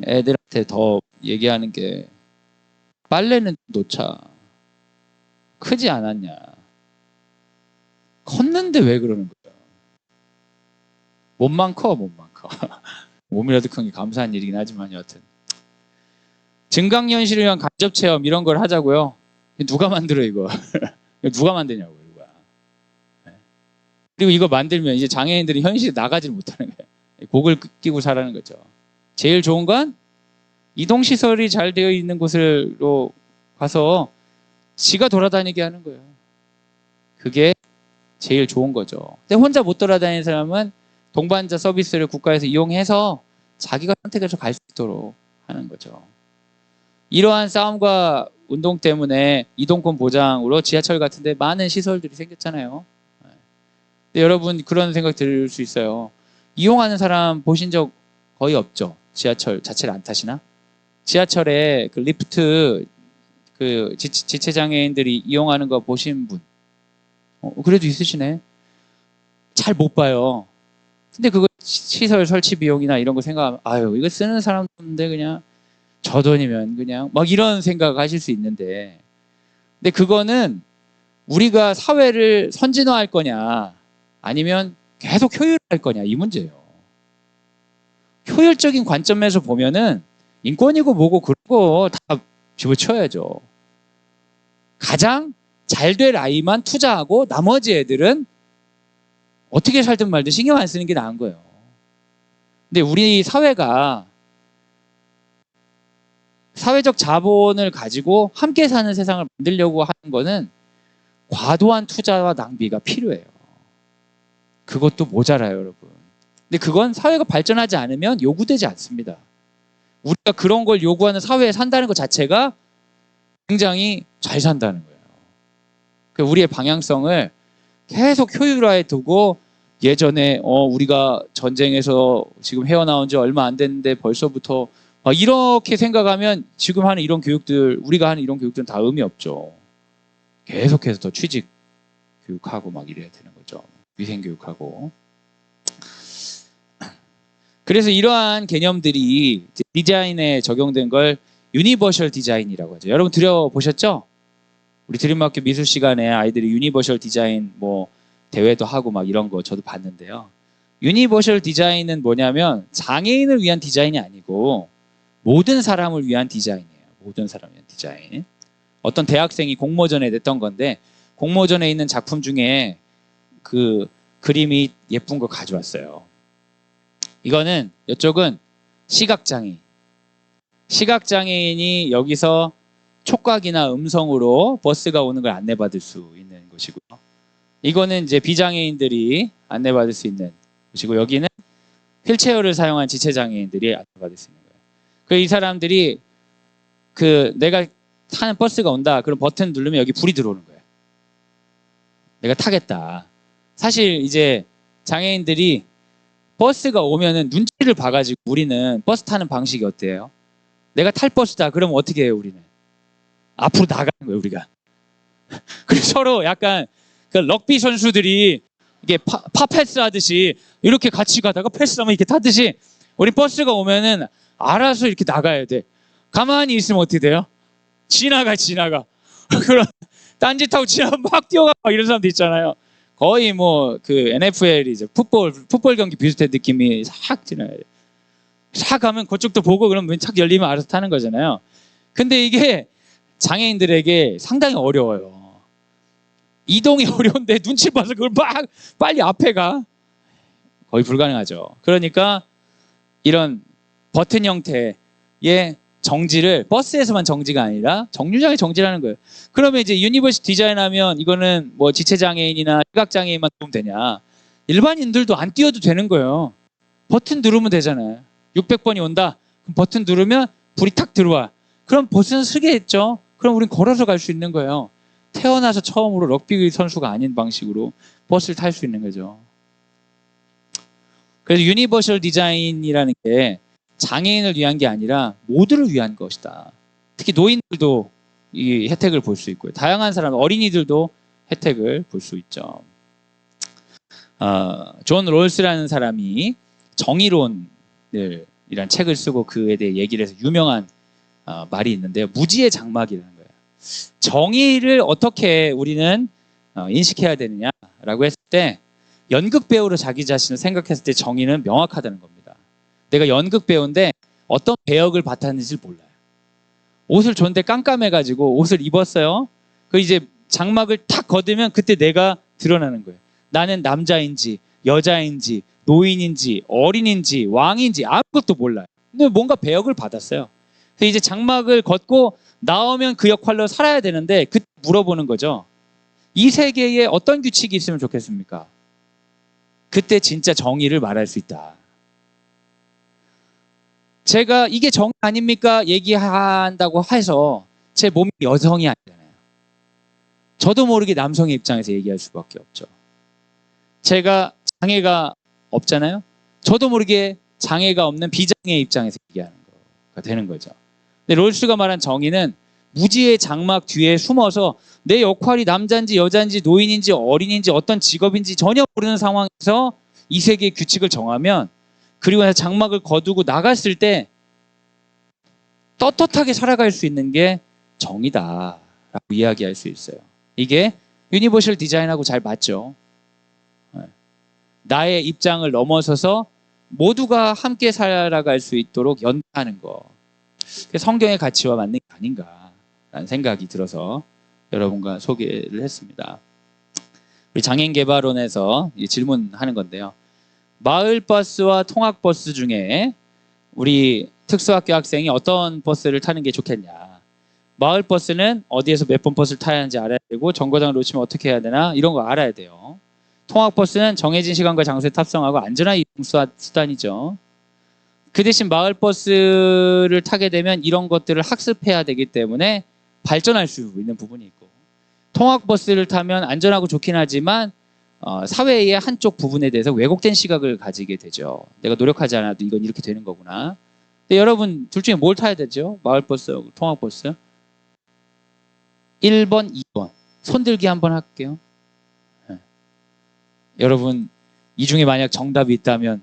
애들한테 더 얘기하는 게 빨래는 놓자. 크지 않았냐. 컸는데 왜 그러는 거야. 몸만 커. 몸이라도 큰 게 감사한 일이긴 하지만 여하튼. 증강현실을 위한 간접체험 이런 걸 하자고요. 누가 만들어 이거. 누가 만드냐고 이거야. 그리고 이거 만들면 이제 장애인들이 현실에 나가질 못하는 거예요. 곡을 끼고 살아는 거죠. 제일 좋은 건 이동시설이 잘 되어 있는 곳으로 가서 지가 돌아다니게 하는 거예요. 그게 제일 좋은 거죠. 근데 혼자 못 돌아다니는 사람은 동반자 서비스를 국가에서 이용해서 자기가 선택해서 갈 수 있도록 하는 거죠. 이러한 싸움과 운동 때문에 이동권 보장으로 지하철 같은 데 많은 시설들이 생겼잖아요. 근데 여러분 그런 생각 들 수 있어요. 이용하는 사람 보신 적 거의 없죠? 지하철 자체를 안 타시나? 지하철에 그 리프트 그 지체장애인들이 이용하는 거 보신 분? 그래도 있으시네. 잘 못 봐요. 근데 그거 시설 설치 비용이나 이런 거 생각하면 아유 이거 쓰는 사람인데 그냥 저 돈이면 그냥 막 이런 생각 하실 수 있는데 근데 그거는 우리가 사회를 선진화할 거냐 아니면 계속 효율할 거냐 이 문제예요. 효율적인 관점에서 보면은 인권이고 뭐고 그런 거 다 집어쳐야죠. 가장 잘 될 아이만 투자하고 나머지 애들은 어떻게 살든 말든 신경 안 쓰는 게 나은 거예요. 근데 우리 사회가 사회적 자본을 가지고 함께 사는 세상을 만들려고 하는 거는 과도한 투자와 낭비가 필요해요. 그것도 모자라요, 여러분. 근데 그건 사회가 발전하지 않으면 요구되지 않습니다. 우리가 그런 걸 요구하는 사회에 산다는 것 자체가 굉장히 잘 산다는 거예요. 우리의 방향성을 계속 효율화해 두고 예전에 우리가 전쟁에서 지금 헤어나온 지 얼마 안 됐는데 벌써부터 이렇게 생각하면 지금 하는 이런 교육들 우리가 하는 이런 교육들은 다 의미 없죠. 계속해서 더 취직 교육하고 막 이래야 되는 거죠. 위생 교육하고. 그래서 이러한 개념들이 디자인에 적용된 걸 유니버셜 디자인이라고 하죠. 여러분 들어보셨죠? 우리 드림마켓 미술 시간에 아이들이 유니버셜 디자인 뭐 대회도 하고 막 이런 거 저도 봤는데요. 유니버셜 디자인은 뭐냐면 장애인을 위한 디자인이 아니고 모든 사람을 위한 디자인이에요. 모든 사람을 위한 디자인. 어떤 대학생이 공모전에 냈던 건데 공모전에 있는 작품 중에 그 그림이 예쁜 거 가져왔어요. 이거는 이쪽은 시각장애인. 시각장애인이 여기서 촉각이나 음성으로 버스가 오는 걸 안내받을 수 있는 곳이고요. 이거는 이제 비장애인들이 안내받을 수 있는 곳이고, 여기는 휠체어를 사용한 지체장애인들이 안내받을 수 있는 거예요. 그래서 이 사람들이 내가 타는 버스가 온다. 그럼 버튼 누르면 여기 불이 들어오는 거예요. 내가 타겠다. 사실 이제 장애인들이 버스가 오면은 눈치를 봐가지고 우리는 버스 타는 방식이 어때요? 내가 탈 버스다. 그러면 어떻게 해요, 우리는? 앞으로 나가는 거예요, 우리가. 그래서 서로 약간 그 럭비 선수들이 이게 파패스 하듯이 이렇게 같이 가다가 패스하면 이렇게 타듯이 우리 버스가 오면은 알아서 이렇게 나가야 돼. 가만히 있으면 어떻게 돼요? 지나가. 그럼 딴짓하고 지나가면 막 뛰어가 막 이런 사람도 있잖아요. 거의 뭐 그 NFL이죠. 풋볼 경기 비슷한 느낌이 싹 지나요. 싹 가면 그쪽도 보고 그러면 착 열리면 알아서 타는 거잖아요. 근데 이게 장애인들에게 상당히 어려워요. 이동이 어려운데 눈치 봐서 그걸 막 빨리 앞에 가. 거의 불가능하죠. 그러니까 이런 버튼 형태의 정지를 버스에서만 정지가 아니라 정류장에 정지라는 거예요. 그러면 이제 유니버스 디자인하면 이거는 뭐 지체장애인이나 시각장애인만 도움 되냐? 일반인들도 안 뛰어도 되는 거예요. 버튼 누르면 되잖아요. 600번이 온다. 그럼 버튼 누르면 불이 탁 들어와. 그럼 버스는 쓰겠죠. 그럼 우린 걸어서 갈 수 있는 거예요. 태어나서 처음으로 럭비 선수가 아닌 방식으로 버스를 탈 수 있는 거죠. 그래서 유니버셜 디자인이라는 게 장애인을 위한 게 아니라 모두를 위한 것이다. 특히 노인들도 이 혜택을 볼 수 있고요. 다양한 사람, 어린이들도 혜택을 볼 수 있죠. 존 롤스라는 사람이 정의론이란 책을 쓰고 그에 대해 얘기를 해서 유명한 말이 있는데요. 무지의 장막이라는 거예요. 정의를 어떻게 우리는 인식해야 되느냐라고 했을 때 연극 배우로 자기 자신을 생각했을 때 정의는 명확하다는 겁니다. 내가 연극 배우인데 어떤 배역을 맡았는지를 몰라요. 옷을 줬는데 깜깜해가지고 옷을 입었어요. 그 이제 장막을 탁 걷으면 그때 내가 드러나는 거예요. 나는 남자인지 여자인지 노인인지 어린인지 왕인지 아무것도 몰라요. 근데 뭔가 배역을 받았어요. 그래서 이제 장막을 걷고 나오면 그 역할로 살아야 되는데 그때 물어보는 거죠. 이 세계에 어떤 규칙이 있으면 좋겠습니까? 그때 진짜 정의를 말할 수 있다. 제가 이게 정의 아닙니까? 얘기한다고 해서 제 몸이 여성이 아니잖아요. 저도 모르게 남성의 입장에서 얘기할 수밖에 없죠. 제가 장애가 없잖아요. 저도 모르게 장애가 없는 비장애의 입장에서 얘기하는 거가 되는 거죠. 근데 롤스가 말한 정의는 무지의 장막 뒤에 숨어서 내 역할이 남자인지 여자인지 노인인지 어린인지 어떤 직업인지 전혀 모르는 상황에서 이 세계의 규칙을 정하면 그리고 나서 장막을 거두고 나갔을 때 떳떳하게 살아갈 수 있는 게 정의다라고 이야기할 수 있어요. 이게 유니버셜 디자인하고 잘 맞죠. 나의 입장을 넘어서서 모두가 함께 살아갈 수 있도록 연대하는 거. 성경의 가치와 맞는 게 아닌가라는 생각이 들어서 여러분과 소개를 했습니다. 우리 장애인개발원에서 질문하는 건데요. 마을버스와 통학버스 중에 우리 특수학교 학생이 어떤 버스를 타는 게 좋겠냐. 마을버스는 어디에서 몇 번 버스를 타야 하는지 알아야 되고 정거장을 놓치면 어떻게 해야 되나 이런 거 알아야 돼요. 통학버스는 정해진 시간과 장소에 탑승하고 안전한 이동 수단이죠. 그 대신 마을버스를 타게 되면 이런 것들을 학습해야 되기 때문에 발전할 수 있는 부분이 있고 통학버스를 타면 안전하고 좋긴 하지만 사회의 한쪽 부분에 대해서 왜곡된 시각을 가지게 되죠. 내가 노력하지 않아도 이건 이렇게 되는 거구나. 근데 여러분 둘 중에 뭘 타야 되죠? 마을버스, 통학버스? 1번, 2번. 손들기 한번 할게요. 네. 여러분 이 중에 만약 정답이 있다면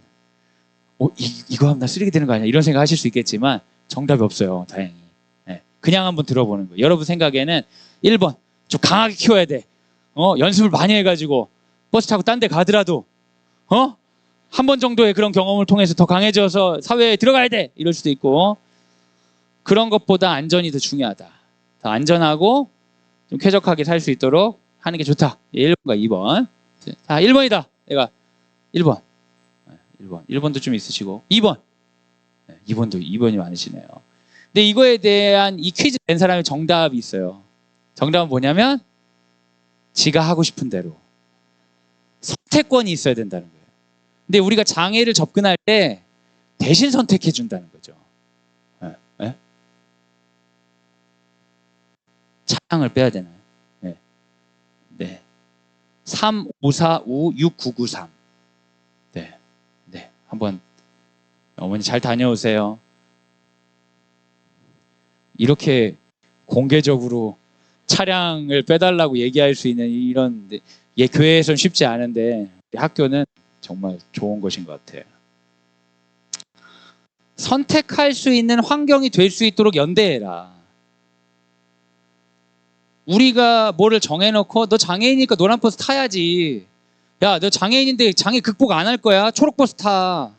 이거 하면 나 쓰레기 되는 거 아니야? 이런 생각 하실 수 있겠지만 정답이 없어요. 다행히. 네. 그냥 한번 들어보는 거예요. 여러분 생각에는 1번 좀 강하게 키워야 돼. 연습을 많이 해가지고 버스 타고 딴 데 가더라도 한 번 정도의 그런 경험을 통해서 더 강해져서 사회에 들어가야 돼. 이럴 수도 있고 그런 것보다 안전이 더 중요하다. 더 안전하고 좀 쾌적하게 살 수 있도록 하는 게 좋다. 1번과 2번 아, 1번이다. 얘가 1번. 1번. 1번도 좀 있으시고 2번. 2번이 많으시네요. 근데 이거에 대한 이 퀴즈 낸 사람의 정답이 있어요. 정답은 뭐냐면 지가 하고 싶은 대로 선택권이 있어야 된다는 거예요. 근데 우리가 장애를 접근할 때 대신 선택해 준다는 거죠. 네? 차량을 빼야 되나요? 네. 네. 3545-6993. 네. 네. 한번 어머니 잘 다녀오세요. 이렇게 공개적으로 차량을 빼달라고 얘기할 수 있는 이런 교회에서는 쉽지 않은데 학교는 정말 좋은 것인 것 같아요. 선택할 수 있는 환경이 될 수 있도록 연대해라. 우리가 뭐를 정해놓고 너 장애인이니까 노란 버스 타야지. 야, 너 장애인인데 장애 극복 안 할 거야. 초록 버스 타.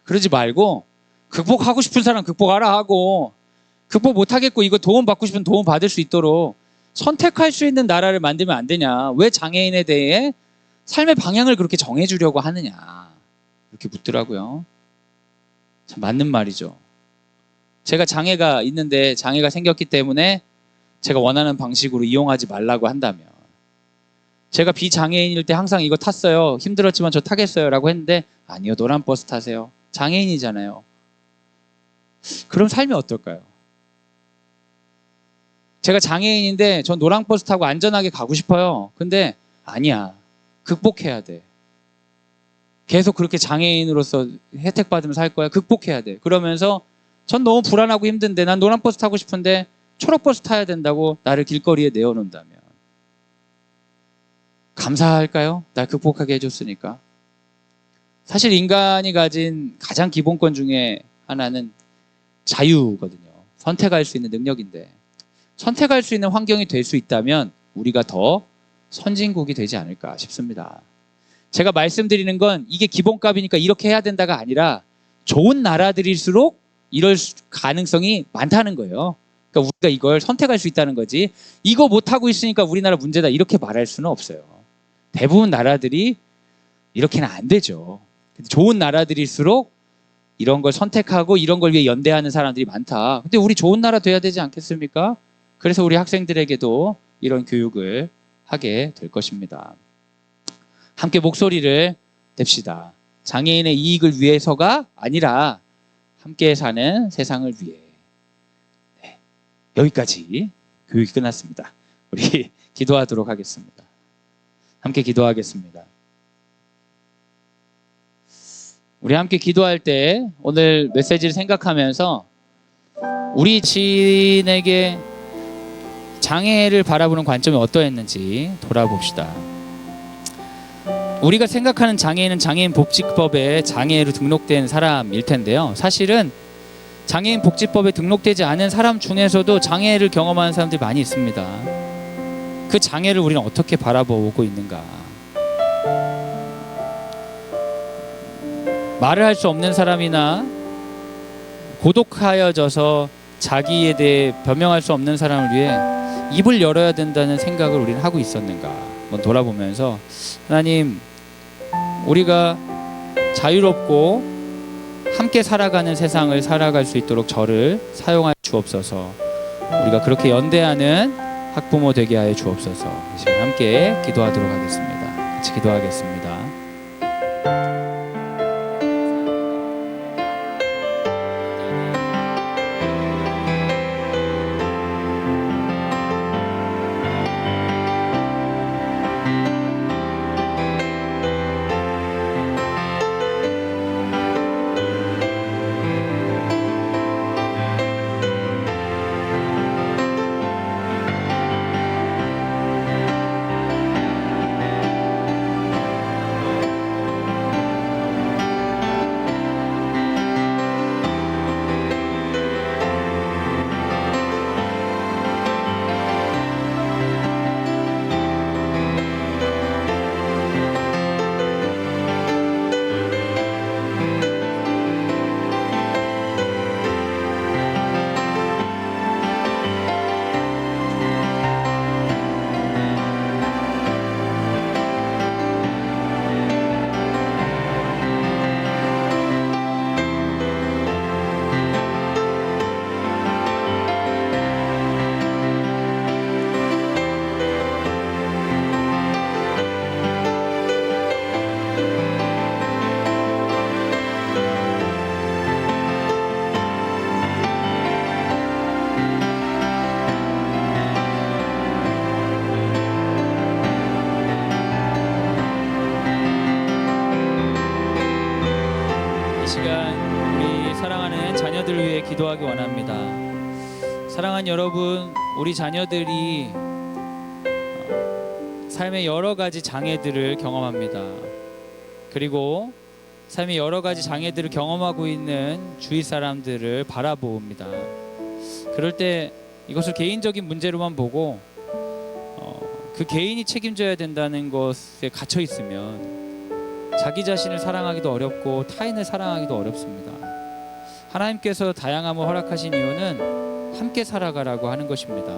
그러지 말고 극복하고 싶은 사람 극복하라 하고 극복 못하겠고 이거 도움 받고 싶으면 도움 받을 수 있도록 선택할 수 있는 나라를 만들면 안 되냐. 왜 장애인에 대해 삶의 방향을 그렇게 정해주려고 하느냐. 이렇게 묻더라고요. 참 맞는 말이죠. 제가 장애가 있는데 장애가 생겼기 때문에 제가 원하는 방식으로 이용하지 말라고 한다면 제가 비장애인일 때 항상 이거 탔어요. 힘들었지만 저 타겠어요 라고 했는데 아니요, 노란 버스 타세요. 장애인이잖아요. 그럼 삶이 어떨까요? 제가 장애인인데 전 노란 버스 타고 안전하게 가고 싶어요. 근데 아니야. 극복해야 돼. 계속 그렇게 장애인으로서 혜택 받으면서 살 거야. 극복해야 돼. 그러면서 전 너무 불안하고 힘든데 난 노란 버스 타고 싶은데 초록 버스 타야 된다고 나를 길거리에 내어놓는다면 감사할까요? 날 극복하게 해줬으니까. 사실 인간이 가진 가장 기본권 중에 하나는 자유거든요. 선택할 수 있는 능력인데 선택할 수 있는 환경이 될 수 있다면 우리가 더 선진국이 되지 않을까 싶습니다. 제가 말씀드리는 건 이게 기본값이니까 이렇게 해야 된다가 아니라 좋은 나라들일수록 이럴 가능성이 많다는 거예요. 그러니까 우리가 이걸 선택할 수 있다는 거지 이거 못하고 있으니까 우리나라 문제다 이렇게 말할 수는 없어요. 대부분 나라들이 이렇게는 안 되죠. 좋은 나라들일수록 이런 걸 선택하고 이런 걸 위해 연대하는 사람들이 많다. 근데 우리 좋은 나라 돼야 되지 않겠습니까? 그래서 우리 학생들에게도 이런 교육을 하게 될 것입니다. 함께 목소리를 냅시다. 장애인의 이익을 위해서가 아니라 함께 사는 세상을 위해. 네, 여기까지 교육이 끝났습니다. 우리 기도하도록 하겠습니다. 함께 기도하겠습니다. 우리 함께 기도할 때 오늘 메시지를 생각하면서 우리 지인에게 장애를 바라보는 관점이 어떠했는지 돌아봅시다. 우리가 생각하는 장애인은 장애인 복지법에 장애로 등록된 사람일 텐데요. 사실은 장애인 복지법에 등록되지 않은 사람 중에서도 장애를 경험하는 사람들이 많이 있습니다. 그 장애를 우리는 어떻게 바라보고 있는가? 말을 할 수 없는 사람이나 고독하여져서 자기에 대해 변명할 수 없는 사람을 위해 입을 열어야 된다는 생각을 우리는 하고 있었는가 한번 돌아보면서 하나님, 우리가 자유롭고 함께 살아가는 세상을 살아갈 수 있도록 저를 사용하여 주옵소서. 우리가 그렇게 연대하는 학부모 되게 하여 주옵소서. 이 시간 함께 기도하도록 하겠습니다. 같이 기도하겠습니다. 기도하기 원합니다. 사랑하는 여러분, 우리 자녀들이 삶의 여러 가지 장애들을 경험합니다. 그리고 삶의 여러 가지 장애들을 경험하고 있는 주위 사람들을 바라봅니다. 그럴 때 이것을 개인적인 문제로만 보고 그 개인이 책임져야 된다는 것에 갇혀 있으면 자기 자신을 사랑하기도 어렵고 타인을 사랑하기도 어렵습니다. 하나님께서 다양함을 허락하신 이유는 함께 살아가라고 하는 것입니다.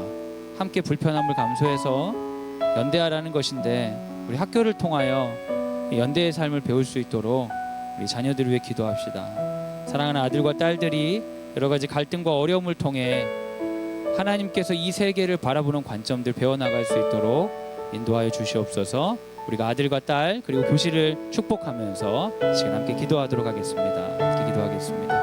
함께 불편함을 감수해서 연대하라는 것인데, 우리 학교를 통하여 연대의 삶을 배울 수 있도록 우리 자녀들을 위해 기도합시다. 사랑하는 아들과 딸들이 여러 가지 갈등과 어려움을 통해 하나님께서 이 세계를 바라보는 관점들 배워나갈 수 있도록 인도하여 주시옵소서. 우리가 아들과 딸 그리고 교실을 축복하면서 시간 함께 기도하도록 하겠습니다. 함께 기도하겠습니다.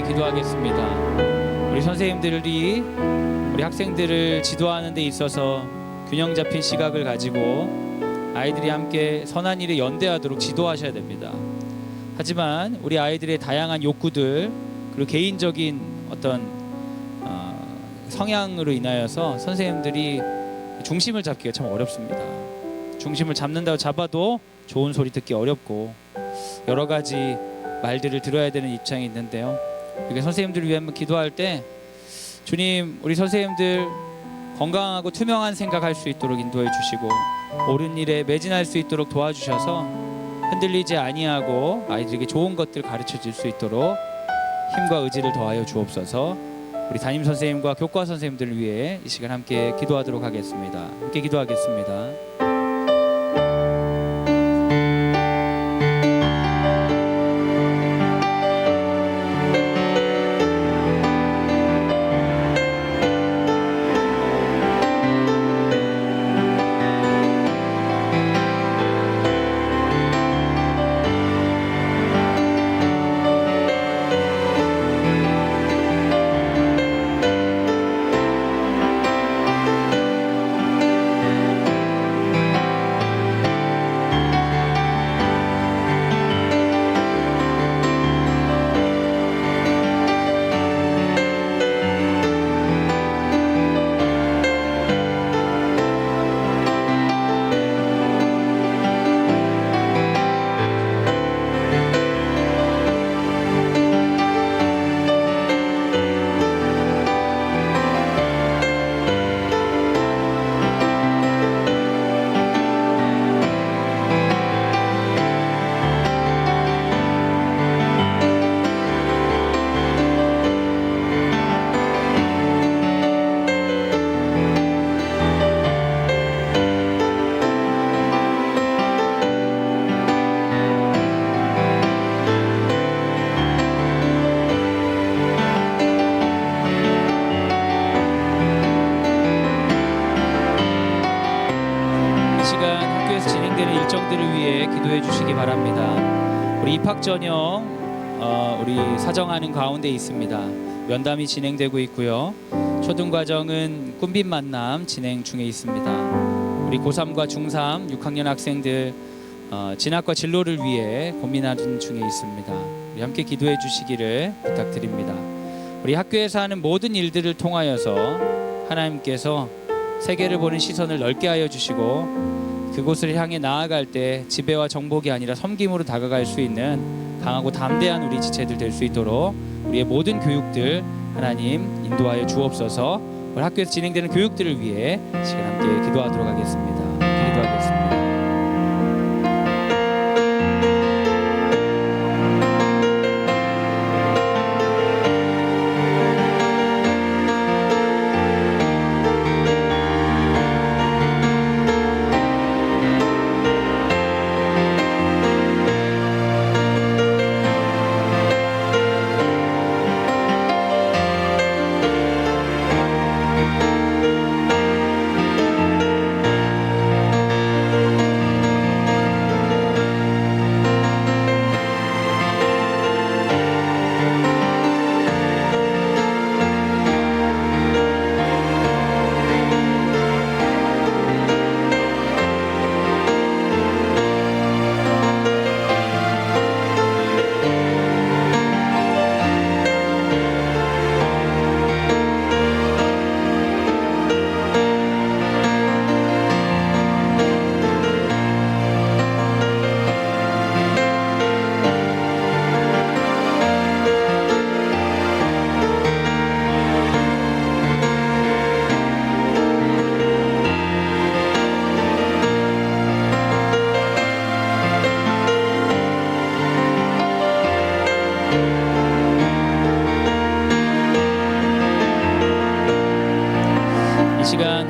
기도하겠습니다. 우리 선생님들이 우리 학생들을 지도하는 데 있어서 균형 잡힌 시각을 가지고 아이들이 함께 선한 일에 연대하도록 지도하셔야 됩니다. 하지만 우리 아이들의 다양한 욕구들 그리고 개인적인 어떤 성향으로 인하여서 선생님들이 중심을 잡기가 참 어렵습니다. 중심을 잡는다고 잡아도 좋은 소리 듣기 어렵고 여러 가지 말들을 들어야 되는 입장이 있는데요. 이렇게 선생님들을 위해 한번 기도할 때 주님, 우리 선생님들 건강하고 투명한 생각할 수 있도록 인도해 주시고 옳은 일에 매진할 수 있도록 도와주셔서 흔들리지 아니하고 아이들에게 좋은 것들 가르쳐 줄 수 있도록 힘과 의지를 더하여 주옵소서. 우리 담임 선생님과 교과 선생님들을 위해 이 시간 함께 기도하도록 하겠습니다. 함께 기도하겠습니다. 일정들을 위해 기도해 주시기 바랍니다. 우리 입학 전형 우리 사정하는 가운데 있습니다. 면담이 진행되고 있고요. 초등과정은 꿈빛 만남 진행 중에 있습니다. 우리 고3과 중3, 6학년 학생들 진학과 진로를 위해 고민하는 중에 있습니다. 우리 함께 기도해 주시기를 부탁드립니다. 우리 학교에서 하는 모든 일들을 통하여서 하나님께서 세계를 보는 시선을 넓게 하여 주시고 그곳을 향해 나아갈 때 지배와 정복이 아니라 섬김으로 다가갈 수 있는 강하고 담대한 우리 지체들 될 수 있도록 우리의 모든 교육들 하나님 인도하여 주옵소서. 우리 학교에서 진행되는 교육들을 위해 지금 함께 기도하도록 하겠습니다. 기도하겠습니다.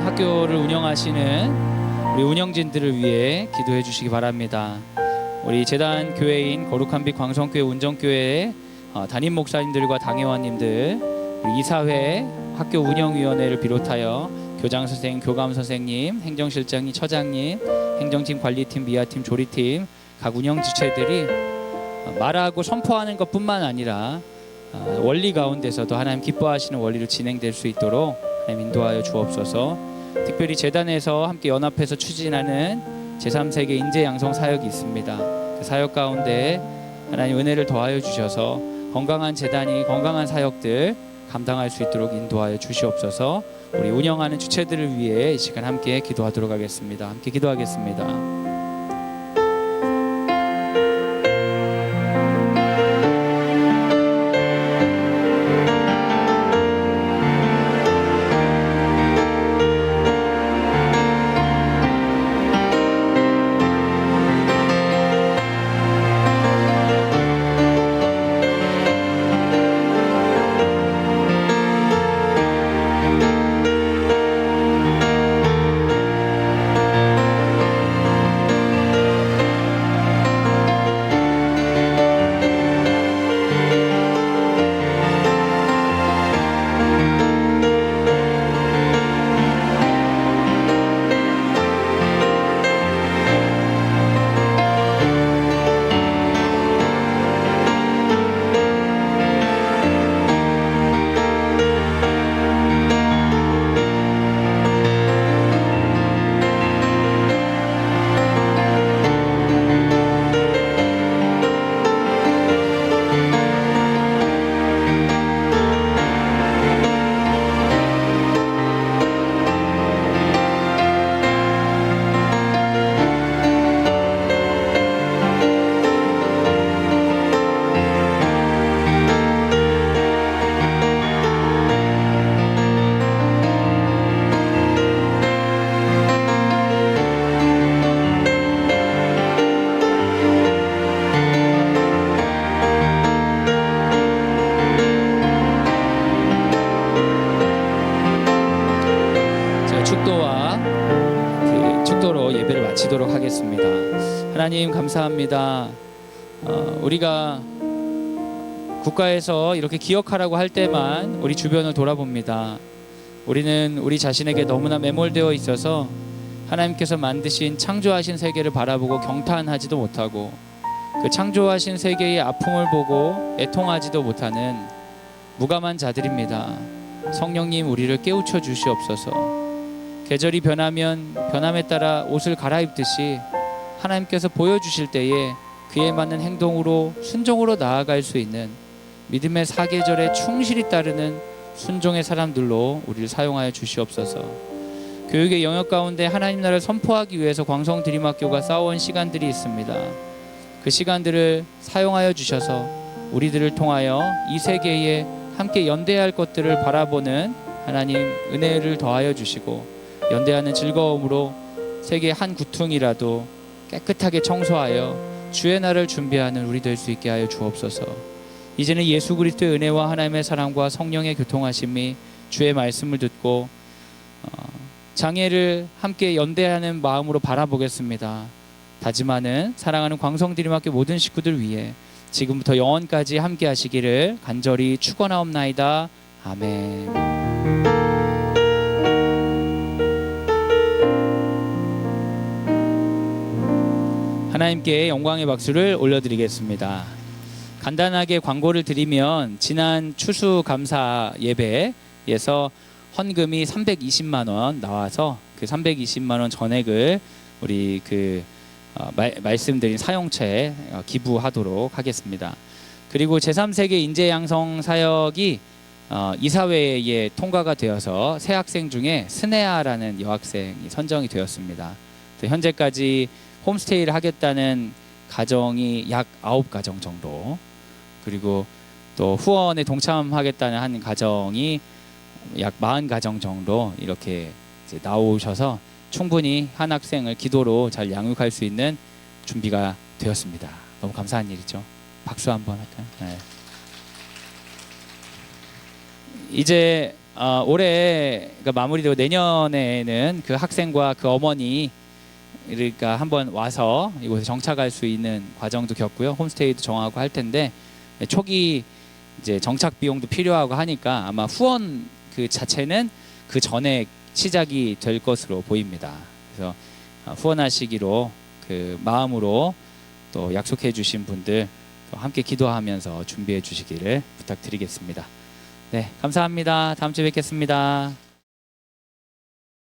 학교를 운영하시는 우리 운영진들을 위해 기도해 주시기 바랍니다. 우리 재단 교회인 거룩한 빛 광성교회 운정교회의 담임 목사님들과 당회원님들, 우리 이사회, 학교 운영위원회를 비롯하여 교장 선생님, 교감 선생님, 행정실장님, 처장님, 행정팀, 관리팀, 미화팀, 조리팀, 각 운영 지체들이 말하고 선포하는 것뿐만 아니라 원리 가운데서도 하나님 기뻐하시는 원리로 진행될 수 있도록 하나님 인도하여 주옵소서. 특별히 재단에서 함께 연합해서 추진하는 제3세계 인재양성 사역이 있습니다. 그 사역 가운데 하나님 은혜를 더하여 주셔서 건강한 재단이 건강한 사역들 감당할 수 있도록 인도하여 주시옵소서. 우리 운영하는 주체들을 위해 이 시간 함께 기도하도록 하겠습니다. 함께 기도하겠습니다. 축도로 예배를 마치도록 하겠습니다. 하나님 감사합니다. 우리가 국가에서 이렇게 기억하라고 할 때만 우리 주변을 돌아봅니다. 우리는 우리 자신에게 너무나 매몰되어 있어서 하나님께서 만드신 창조하신 세계를 바라보고 경탄하지도 못하고 그 창조하신 세계의 아픔을 보고 애통하지도 못하는 무감한 자들입니다. 성령님 우리를 깨우쳐 주시옵소서. 계절이 변하면 변함에 따라 옷을 갈아입듯이 하나님께서 보여주실 때에 그에 맞는 행동으로 순종으로 나아갈 수 있는 믿음의 사계절에 충실히 따르는 순종의 사람들로 우리를 사용하여 주시옵소서. 교육의 영역 가운데 하나님 나라를 선포하기 위해서 광성드림학교가 쌓아온 시간들이 있습니다. 그 시간들을 사용하여 주셔서 우리들을 통하여 이 세계에 함께 연대할 것들을 바라보는 하나님 은혜를 더하여 주시고, 연대하는 즐거움으로 세계 한 구퉁이라도 깨끗하게 청소하여 주의 날을 준비하는 우리 될 수 있게 하여 주옵소서. 이제는 예수 그리스도의 은혜와 하나님의 사랑과 성령의 교통하심이 주의 말씀을 듣고 장애를 함께 연대하는 마음으로 바라보겠습니다. 다짐하는 사랑하는 광성드림학교 모든 식구들 위해 지금부터 영원까지 함께 하시기를 간절히 축원하옵나이다. 아멘. 하나님께 영광의 박수를 올려드리겠습니다. 간단하게 광고를 드리면 지난 추수감사 예배에서 헌금이 320만 원 나와서 그 320만 원 전액을 우리 말씀드린 사용처에 기부하도록 하겠습니다. 그리고 제3세계 인재양성 사역이 이사회에 통과가 되어서 새 학생 중에 스네아라는 여학생이 선정이 되었습니다. 현재까지 홈스테이를 하겠다는 가정이 약 9가정 정도, 그리고 또 후원에 동참하겠다는 한 가정이 약 40가정 정도 이렇게 이제 나오셔서 충분히 한 학생을 기도로 잘 양육할 수 있는 준비가 되었습니다. 너무 감사한 일이죠. 박수 한번 할까요? 네. 이제 올해가 마무리되고 내년에는 그 학생과 그 어머니 그러니까 한번 와서 이곳에 정착할 수 있는 과정도 겪고요. 홈스테이도 정하고 할 텐데, 초기 이제 정착 비용도 필요하고 하니까 아마 후원 그 자체는 그 전에 시작이 될 것으로 보입니다. 그래서 후원하시기로 그 마음으로 또 약속해 주신 분들 또 함께 기도하면서 준비해 주시기를 부탁드리겠습니다. 네, 감사합니다. 다음 주에 뵙겠습니다.